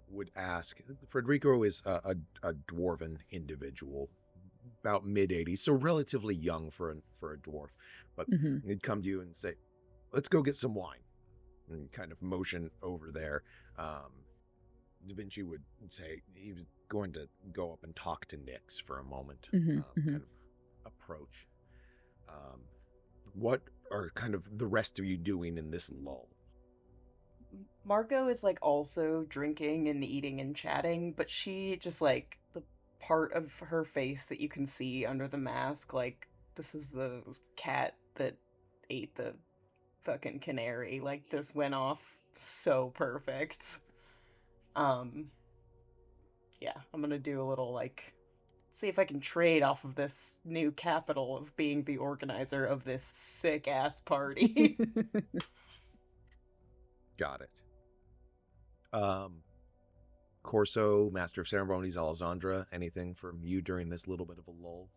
would ask. Federico is a dwarven individual, about mid-80s, so relatively young for a dwarf, but he'd come to you and say, "Let's go get some wine," and kind of motion over there. Da Vinci would say he was going to go up and talk to Nyx for a moment, kind of approach. What are kind of the rest of you doing in this lull? Margot is like also drinking and eating and chatting, but she just like the part of her face that you can see under the mask, like this is the cat that ate the fucking canary. Like this went off so perfect. Yeah, I'm gonna do a little like see if I can trade off of this new capital of being the organizer of this sick ass party. Got it. Corso, Master of Ceremonies, Alessandra, anything from you during this little bit of a lull?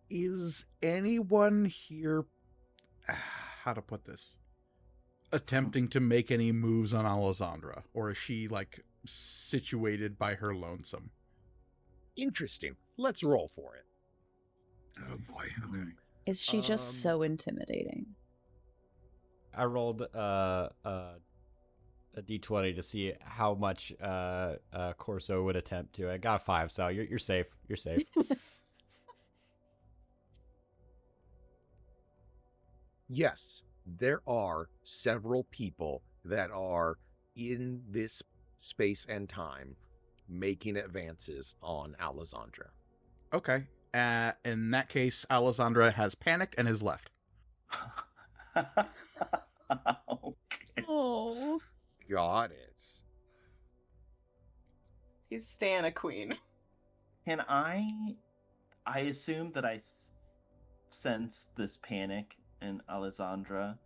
Is anyone here, how to put this, attempting to make any moves on Alessandra? Or is she, like, situated by her lonesome? Interesting. Let's roll for it. Oh boy, okay. Is she just so intimidating? I rolled a d20 to see how much Corso would attempt to. I got a 5, so you're safe. You're safe. Yes, there are several people that are in this space and time making advances on Alessandra. Okay. In that case, Alessandra has panicked and is left. Okay. Oh. Got it. He's Stan a queen. Can I assume that I sense this panic in Alessandra,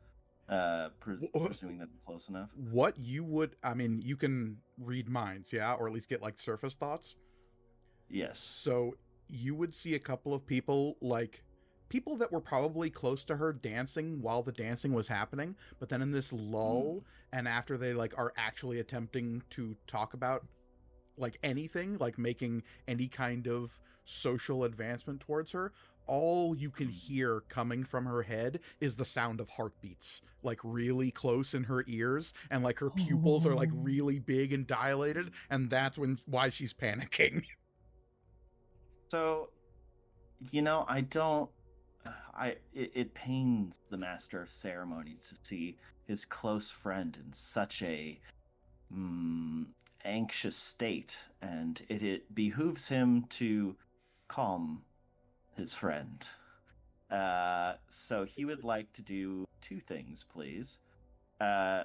presuming that I'm close enough. What you would, I mean, you can read minds, yeah, or at least get like surface thoughts. Yes. So you would see a couple of people, like people that were probably close to her dancing while the dancing was happening, but then in this lull, and after they like are actually attempting to talk about like anything, like making any kind of social advancement towards her, all you can hear coming from her head is the sound of heartbeats, like really close in her ears, and like her pupils are like really big and dilated, and that's why she's panicking. So, it pains the Master of Ceremonies to see his close friend in such a anxious state, and it behooves him to calm his friend. So he would like to do two things, please.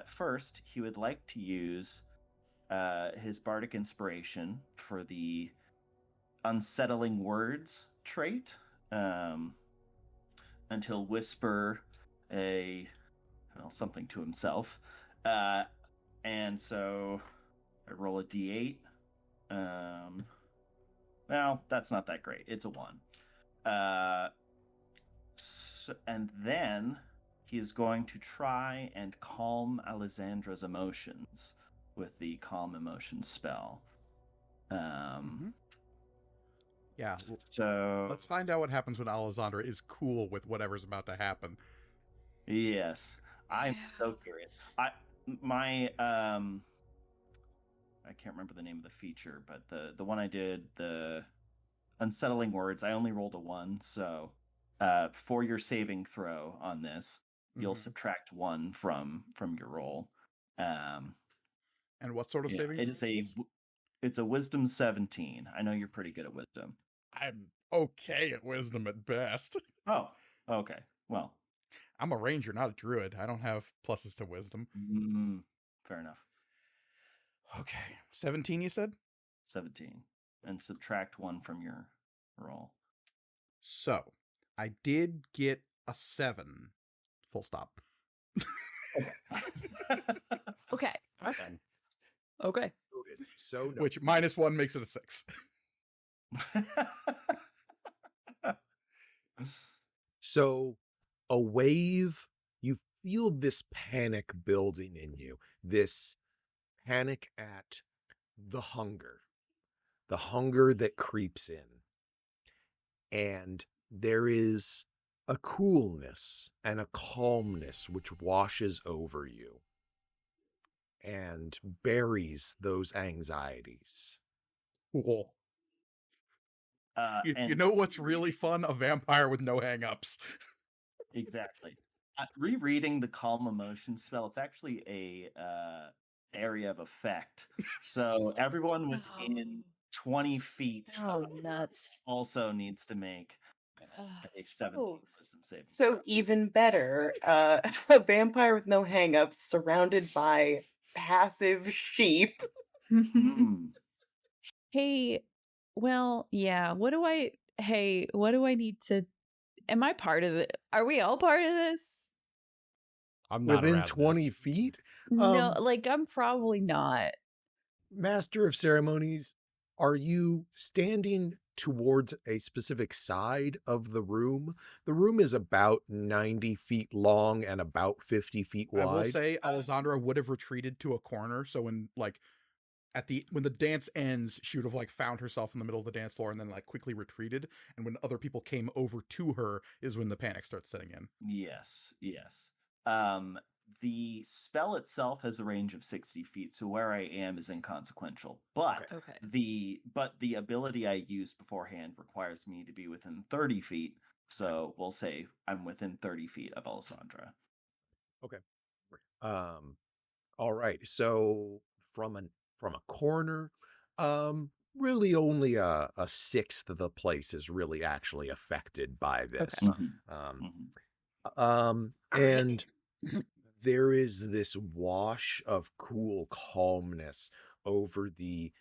First, he would like to use his bardic inspiration for the unsettling words trait, and he'll whisper something to himself. And so I roll a d8. Well, that's not that great. It's a 1. And then he's going to try and calm Alessandra's emotions with the calm emotions spell. Yeah. So let's find out what happens when Alessandra is cool with whatever's about to happen. Yes, I'm so curious. I can't remember the name of the feature, but the one I did, the unsettling words, I only rolled a 1. So for your saving throw on this, you'll subtract 1 from your roll. And what sort of saving? It's a wisdom 17. I know you're pretty good at wisdom. I'm okay at wisdom at best. Oh, okay. Well, I'm a ranger, not a druid. I don't have pluses to wisdom. Fair enough. Okay. 17, you said? 17. And subtract 1 from your roll. So, I did get a 7. Full stop. Okay. Okay. So no. Which -1 makes it a 6. So a wave, you feel this panic building in you, this panic at the hunger that creeps in. And there is a coolness and a calmness which washes over you and buries those anxieties. Cool. You know what's really fun? A vampire with no hang-ups. Exactly. Rereading the calm emotion spell, it's actually a area of effect. So everyone within 20 feet nuts. also needs to make a 17 wisdom saving. So even better, a vampire with no hang-ups surrounded by passive sheep. Hey, well, yeah. What do I need to... Am I part of it? Are we all part of this? I'm not within around 20 this. feet? No, I'm probably not. Master of Ceremonies, are you standing towards a specific side of the room? The room is about 90 feet long and about 50 feet wide. I will say Alessandra would have retreated to a corner, so when the dance ends, she would have found herself in the middle of the dance floor and then quickly retreated, and when other people came over to her is when the panic starts setting in. Yes. The spell itself has a range of 60 feet, so where I am is inconsequential. But the ability I used beforehand requires me to be within 30 feet. So we'll say I'm within 30 feet of Alessandra. Okay. All right. So from a corner, really only a sixth of the place is really actually affected by this. And there is this wash of cool calmness over the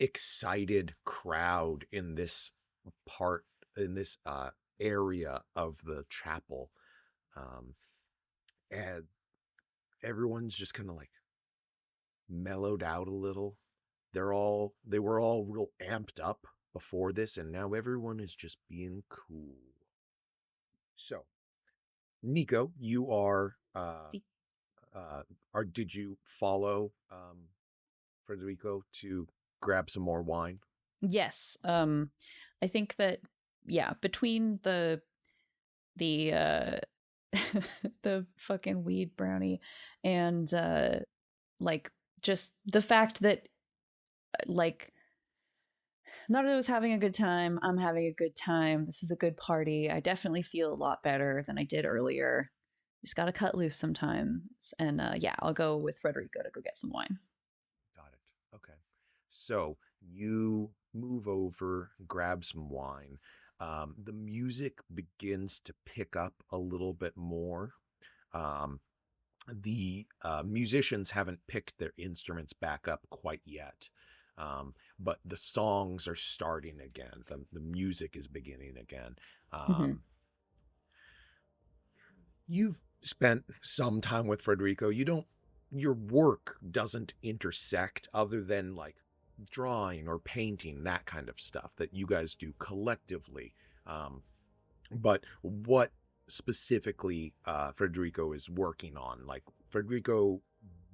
excited crowd in this area of the chapel. And everyone's just kind of like mellowed out a little. They were all real amped up before this, and now everyone is just being cool. So, Nico, you are did you follow Federico to grab some more wine? Yes. I think that, yeah, between the the fucking weed brownie and like just the fact that like Naruto's having a good time, I'm having a good time, this is a good party, I definitely feel a lot better than I did earlier. Just gotta cut loose sometimes. And yeah, I'll go with Federico to go get some wine. Got it. Okay. So you move over, grab some wine. The music begins to pick up a little bit more. The musicians haven't picked their instruments back up quite yet. But the songs are starting again. The music is beginning again. You've spent some time with Federico. Your work doesn't intersect other than like drawing or painting, that kind of stuff that you guys do collectively. But what specifically Federico is working on, like Federico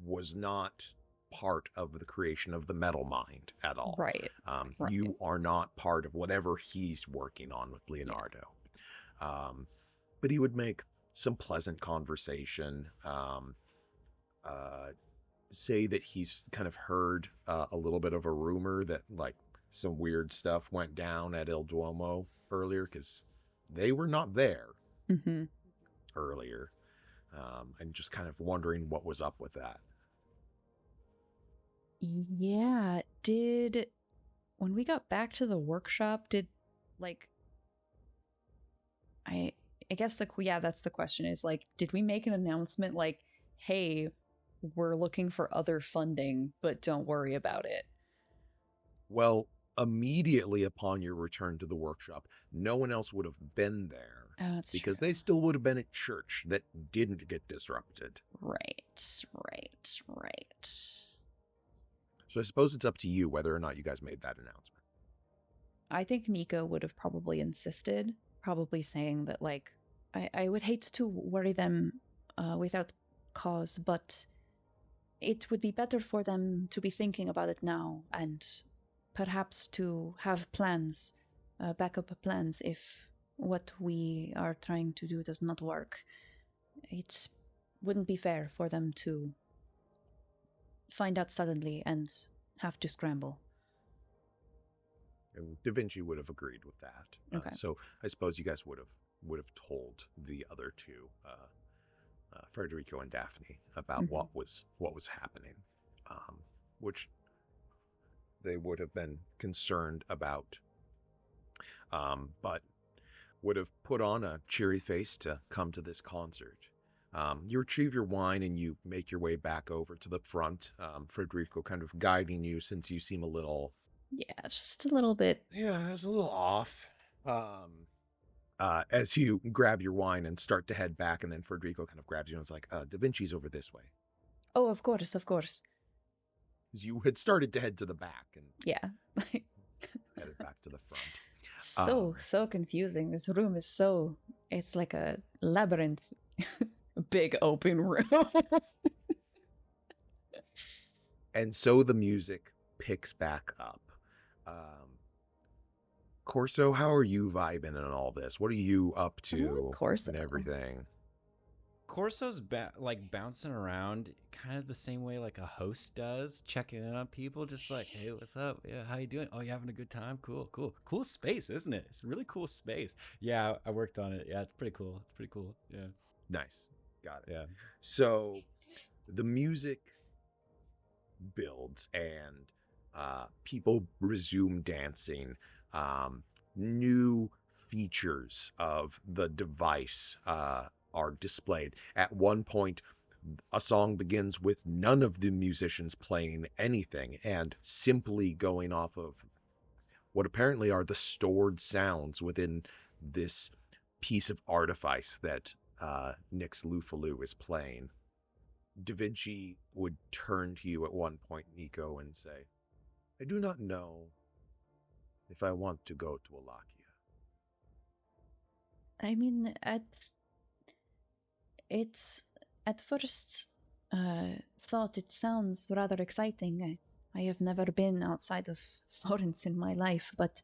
was not part of the creation of the metal mind at all. Right. Right. You are not part of whatever he's working on with Leonardo. Yeah. But he would make some pleasant conversation, say that he's kind of heard a little bit of a rumor that like some weird stuff went down at Il Duomo earlier, because they were not there earlier, and just kind of wondering what was up with that. Yeah, when we got back to the workshop, I guess that's the question, is like, did we make an announcement like, hey, we're looking for other funding, but don't worry about it? Well, immediately upon your return to the workshop, no one else would have been there. Oh, that's because true. They still would have been at church that didn't get disrupted. Right. So I suppose it's up to you whether or not you guys made that announcement. I think Nico would have probably insisted, probably saying that, like, I would hate to worry them without cause, but it would be better for them to be thinking about it now, and perhaps to have plans, backup plans, if what we are trying to do does not work. It wouldn't be fair for them to find out suddenly and have to scramble. And Da Vinci would have agreed with that. Okay. So I suppose you guys would have told the other two, Federico and Daphne, about what was happening, which they would have been concerned about, but would have put on a cheery face to come to this concert. You retrieve your wine and you make your way back over to the front, Federico kind of guiding you, since you seem a little... Yeah, just a little bit. Yeah, it's a little off. As you grab your wine and start to head back, and then Federico kind of grabs you and is like, Da Vinci's over this way. Oh, of course. Because you had started to head to the back and yeah. headed back to the front. So confusing. This room is it's like a labyrinth. Big open room. And so the music picks back up. Corso, how are you vibing in all this? What are you up to Corso and everything? Corso's like bouncing around kind of the same way like a host does, checking in on people, just like, hey, what's up? Yeah, how you doing? Oh, you having a good time? Cool space, isn't it? It's a really cool space. Yeah, I worked on it. Yeah, it's pretty cool. Yeah, Nice. Got it. Yeah. So the music builds and people resume dancing. New features of the device are displayed. At one point, A song begins with none of the musicians playing anything and simply going off of what apparently are the stored sounds within this piece of artifice that Nyx Lufalu is playing. Da Vinci would turn to you at one point, Nico, and say, I do not know if I want to go to Wallachia. I mean, it's at first thought it sounds rather exciting. I have never been outside of Florence in my life, but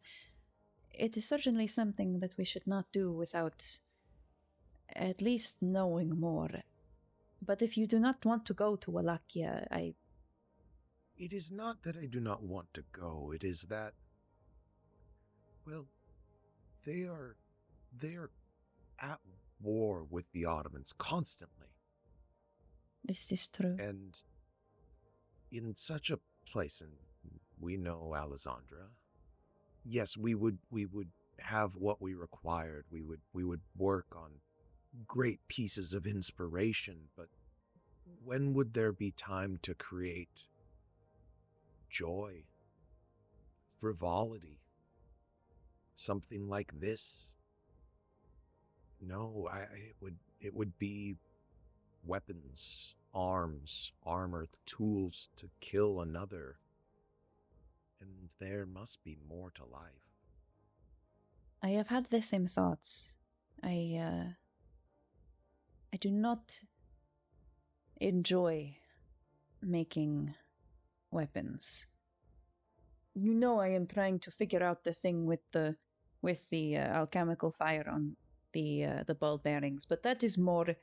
it is certainly something that we should not do without at least knowing more. But if you do not want to go to Wallachia, It is not that I do not want to go. It is that, well, they are at war with the Ottomans constantly. This is true. And in such a place, and we know Alessandra, yes, we would have what we required. We would work on great pieces of inspiration, but when would there be time to create joy, frivolity, something like this? No, it would be weapons, arms, armor, tools to kill another. And there must be more to life. I have had the same thoughts. I do not enjoy making weapons. You know, I am trying to figure out the thing with the alchemical fire on the ball bearings, but that is more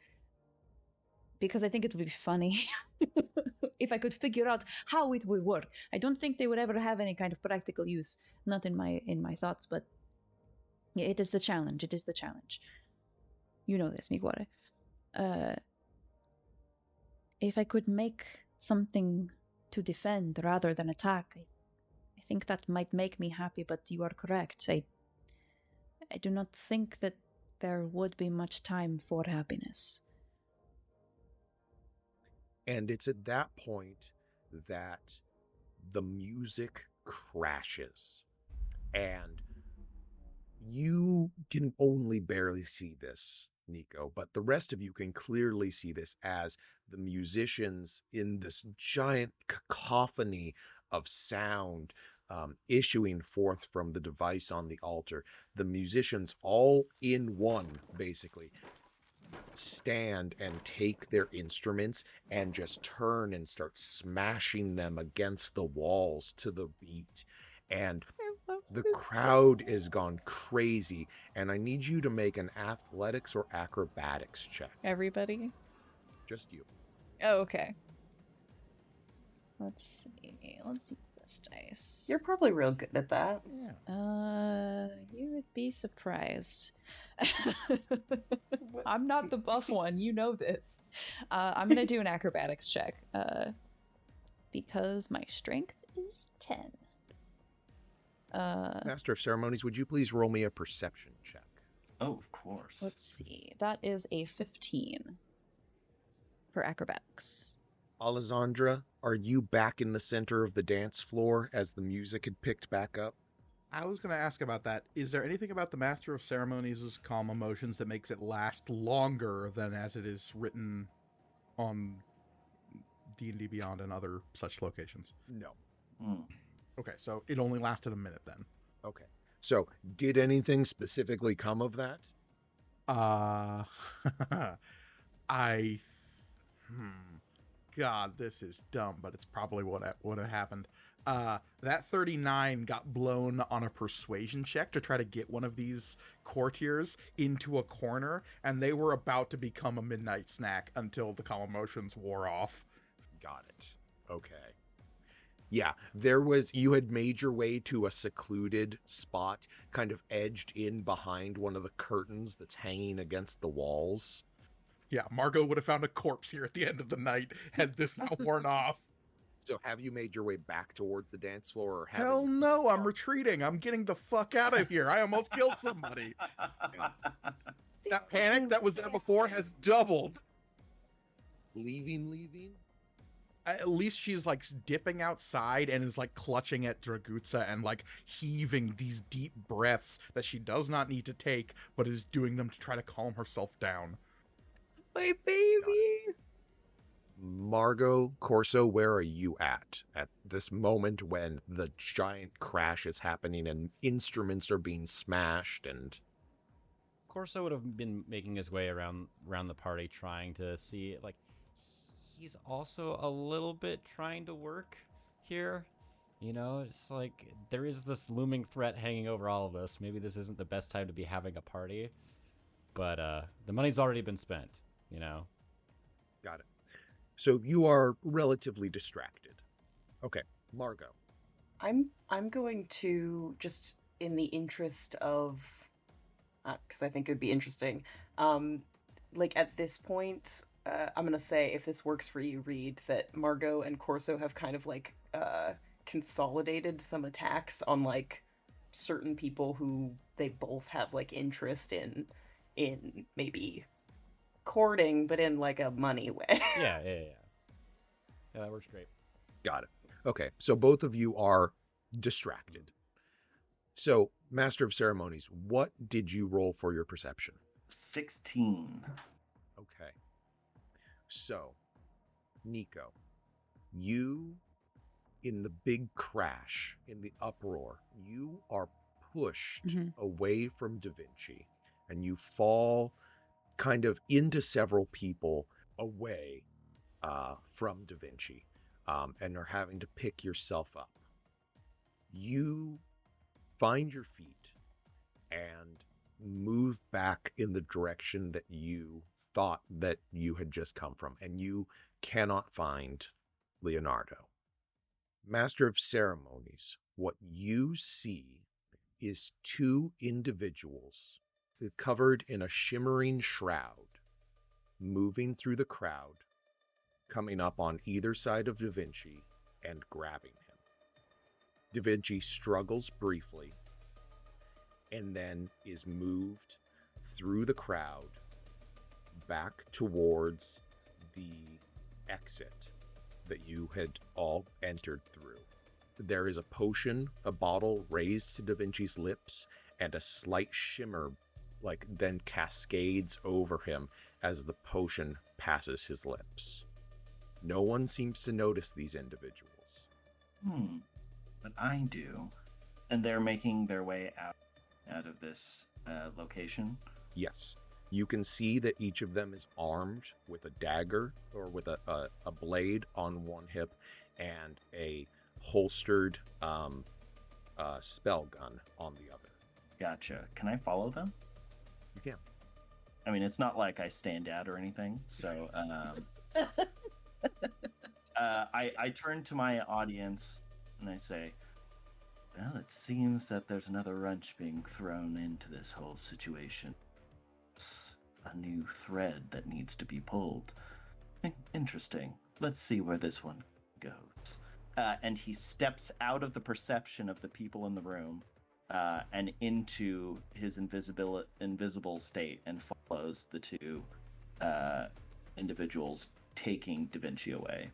because I think it would be funny if I could figure out how it would work. I don't think they would ever have any kind of practical use, not in my thoughts, but yeah, it is the challenge. It is the challenge. You know this, Miguare. If I could make something to defend rather than attack, I think that might make me happy, but you are correct. I do not think that there would be much time for happiness. And it's at that point that the music crashes. And you can only barely see this, Nico, but the rest of you can clearly see this as the musicians in this giant cacophony of sound issuing forth from the device on the altar. The musicians all in one, basically, stand and take their instruments and just turn and start smashing them against the walls to the beat. And the crowd is gone crazy, and I need you to make an athletics or acrobatics check. Everybody? Just you. Oh, okay. Let's see. Let's use this dice. You're probably real good at that. Yeah. You would be surprised. I'm not the buff one. You know this. I'm gonna do an acrobatics check. Because my strength is 10. Master of Ceremonies, would you please roll me a perception check? Oh, of course. Let's see. That is a 15 for acrobatics. Alessandra, are you back in the center of the dance floor as the music had picked back up? I was going to ask about that. Is there anything about the Master of Ceremonies' calm emotions that makes it last longer than as it is written on D&D Beyond and other such locations? No. Okay, so it only lasted a minute then. Okay. So, did anything specifically come of that? God, this is dumb, but it's probably what would have happened. That 39 got blown on a persuasion check to try to get one of these courtiers into a corner, and they were about to become a midnight snack until the calm emotions wore off. Got it. Okay. Yeah, you had made your way to a secluded spot, kind of edged in behind one of the curtains that's hanging against the walls. Yeah, Margot would have found a corpse here at the end of the night had this not worn off. So have you made your way back towards the dance floor? Or Hell no, I'm retreating. I'm getting the fuck out of here. I almost killed somebody. That panic that was there before has doubled. Leaving? At least she's like dipping outside and is like clutching at Dragutsa and like heaving these deep breaths that she does not need to take, but is doing them to try to calm herself down. My baby. Margot, Corso, where are you at this moment when the giant crash is happening and instruments are being smashed and... Corso would have been making his way around the party, trying to see, like, he's also a little bit trying to work here. You know, it's like there is this looming threat hanging over all of us. Maybe this isn't the best time to be having a party, but the money's already been spent, you know. Got it. So you are relatively distracted. Okay, Margot. I'm going to, just in the interest of, because I think it would be interesting, like at this point, I'm going to say, if this works for you, Reed, that Margot and Corso have kind of like consolidated some attacks on like certain people who they both have like interest in maybe courting, but in like a money way. Yeah, that works great. Got it. Okay, so both of you are distracted. So, Master of Ceremonies, what did you roll for your perception? 16. Okay. So, Nico, you, in the big crash, in the uproar, you are pushed away from Da Vinci, and you fall kind of into several people away from Da Vinci, and are having to pick yourself up. You find your feet and move back in the direction that you thought that you had just come from, and you cannot find Leonardo. Master of Ceremonies, what you see is two individuals covered in a shimmering shroud, moving through the crowd, coming up on either side of Da Vinci and grabbing him. Da Vinci struggles briefly and then is moved through the crowd back towards the exit that you had all entered through. There is a potion, a bottle raised to Da Vinci's lips, and a slight shimmer like then cascades over him as the potion passes his lips. No one seems to notice these individuals. But I do. And they're making their way out of this location? Yes. You can see that each of them is armed with a dagger or with a blade on one hip and a holstered spell gun on the other. Gotcha. Can I follow them? You can. I mean, it's not like I stand out or anything, so I turn to my audience and I say, well, it seems that there's another wrench being thrown into this whole situation. It's a new thread that needs to be pulled. Interesting. Let's see where this one goes. And he steps out of the perception of the people in the room and into his invisible state and follows the two individuals taking Da Vinci away.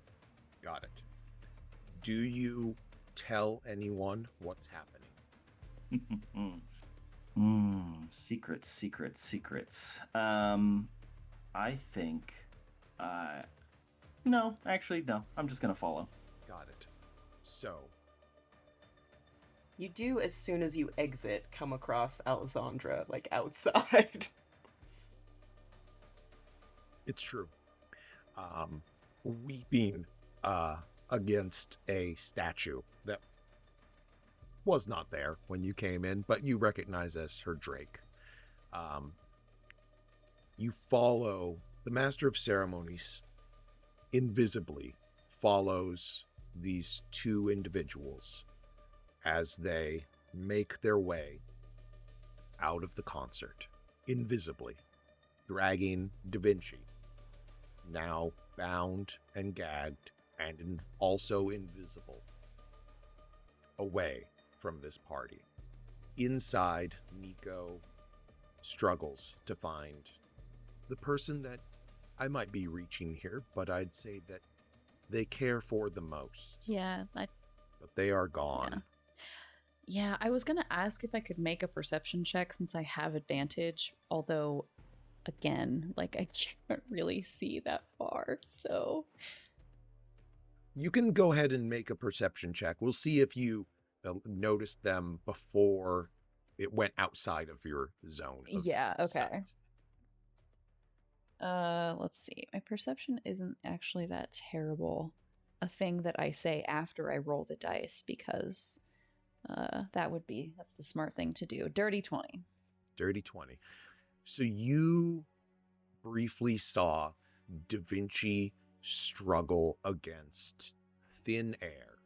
Got it. Do you tell anyone what's happening? Secrets. I think... No, actually, no. I'm just gonna follow. Got it. So... You do, as soon as you exit, come across Alessandra, like, outside. It's true. Weeping against a statue that was not there when you came in, but you recognize as her Drake. You follow the Master of Ceremonies, invisibly follows these two individuals as they make their way out of the concert, invisibly, dragging Da Vinci, now bound and gagged and also invisible, away from this party. Inside, Nico struggles to find the person that I might be reaching here, but I'd say that they care for the most. Yeah, But they are gone. yeah, I was going to ask if I could make a perception check since I have advantage, although, again, like, I can't really see that far, so... You can go ahead and make a perception check. We'll see if you noticed them before it went outside of your zone of Yeah, okay. sight. Let's see. My perception isn't actually that terrible. A thing that I say after I roll the dice, because that's the smart thing to do. Dirty 20. Dirty 20. So you briefly saw Da Vinci struggle against thin air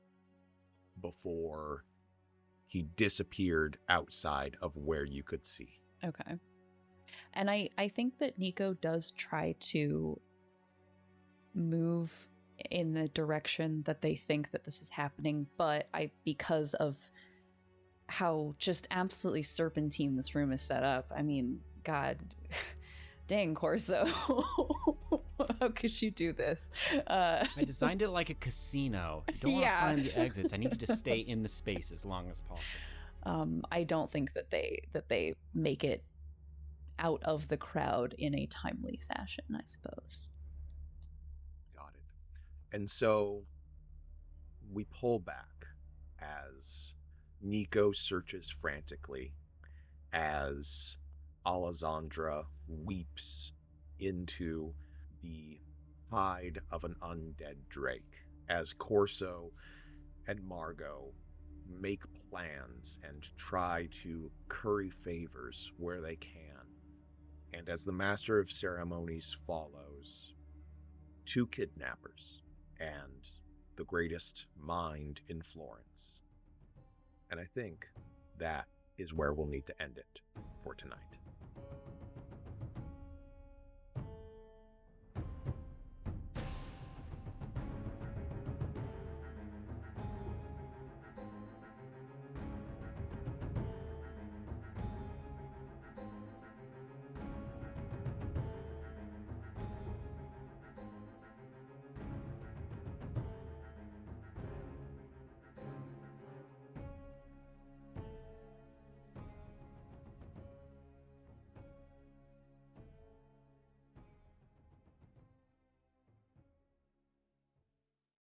before he disappeared outside of where you could see. Okay. And I think that Nico does try to move in the direction that they think that this is happening, but because of how just absolutely serpentine this room is set up, I mean, God, dang, Corso, how could you do this? I designed it like a casino. You don't want to find the exits. I need you to stay in the space as long as possible. I don't think that they make it out of the crowd in a timely fashion, I suppose. Got it. And so we pull back as Nico searches frantically, as Alessandra weeps into the hide of an undead drake, as Corso and Margot make plans and try to curry favors where they can. And as the Master of Ceremonies follows, 2 kidnappers and the greatest mind in Florence. And I think that is where we'll need to end it for tonight.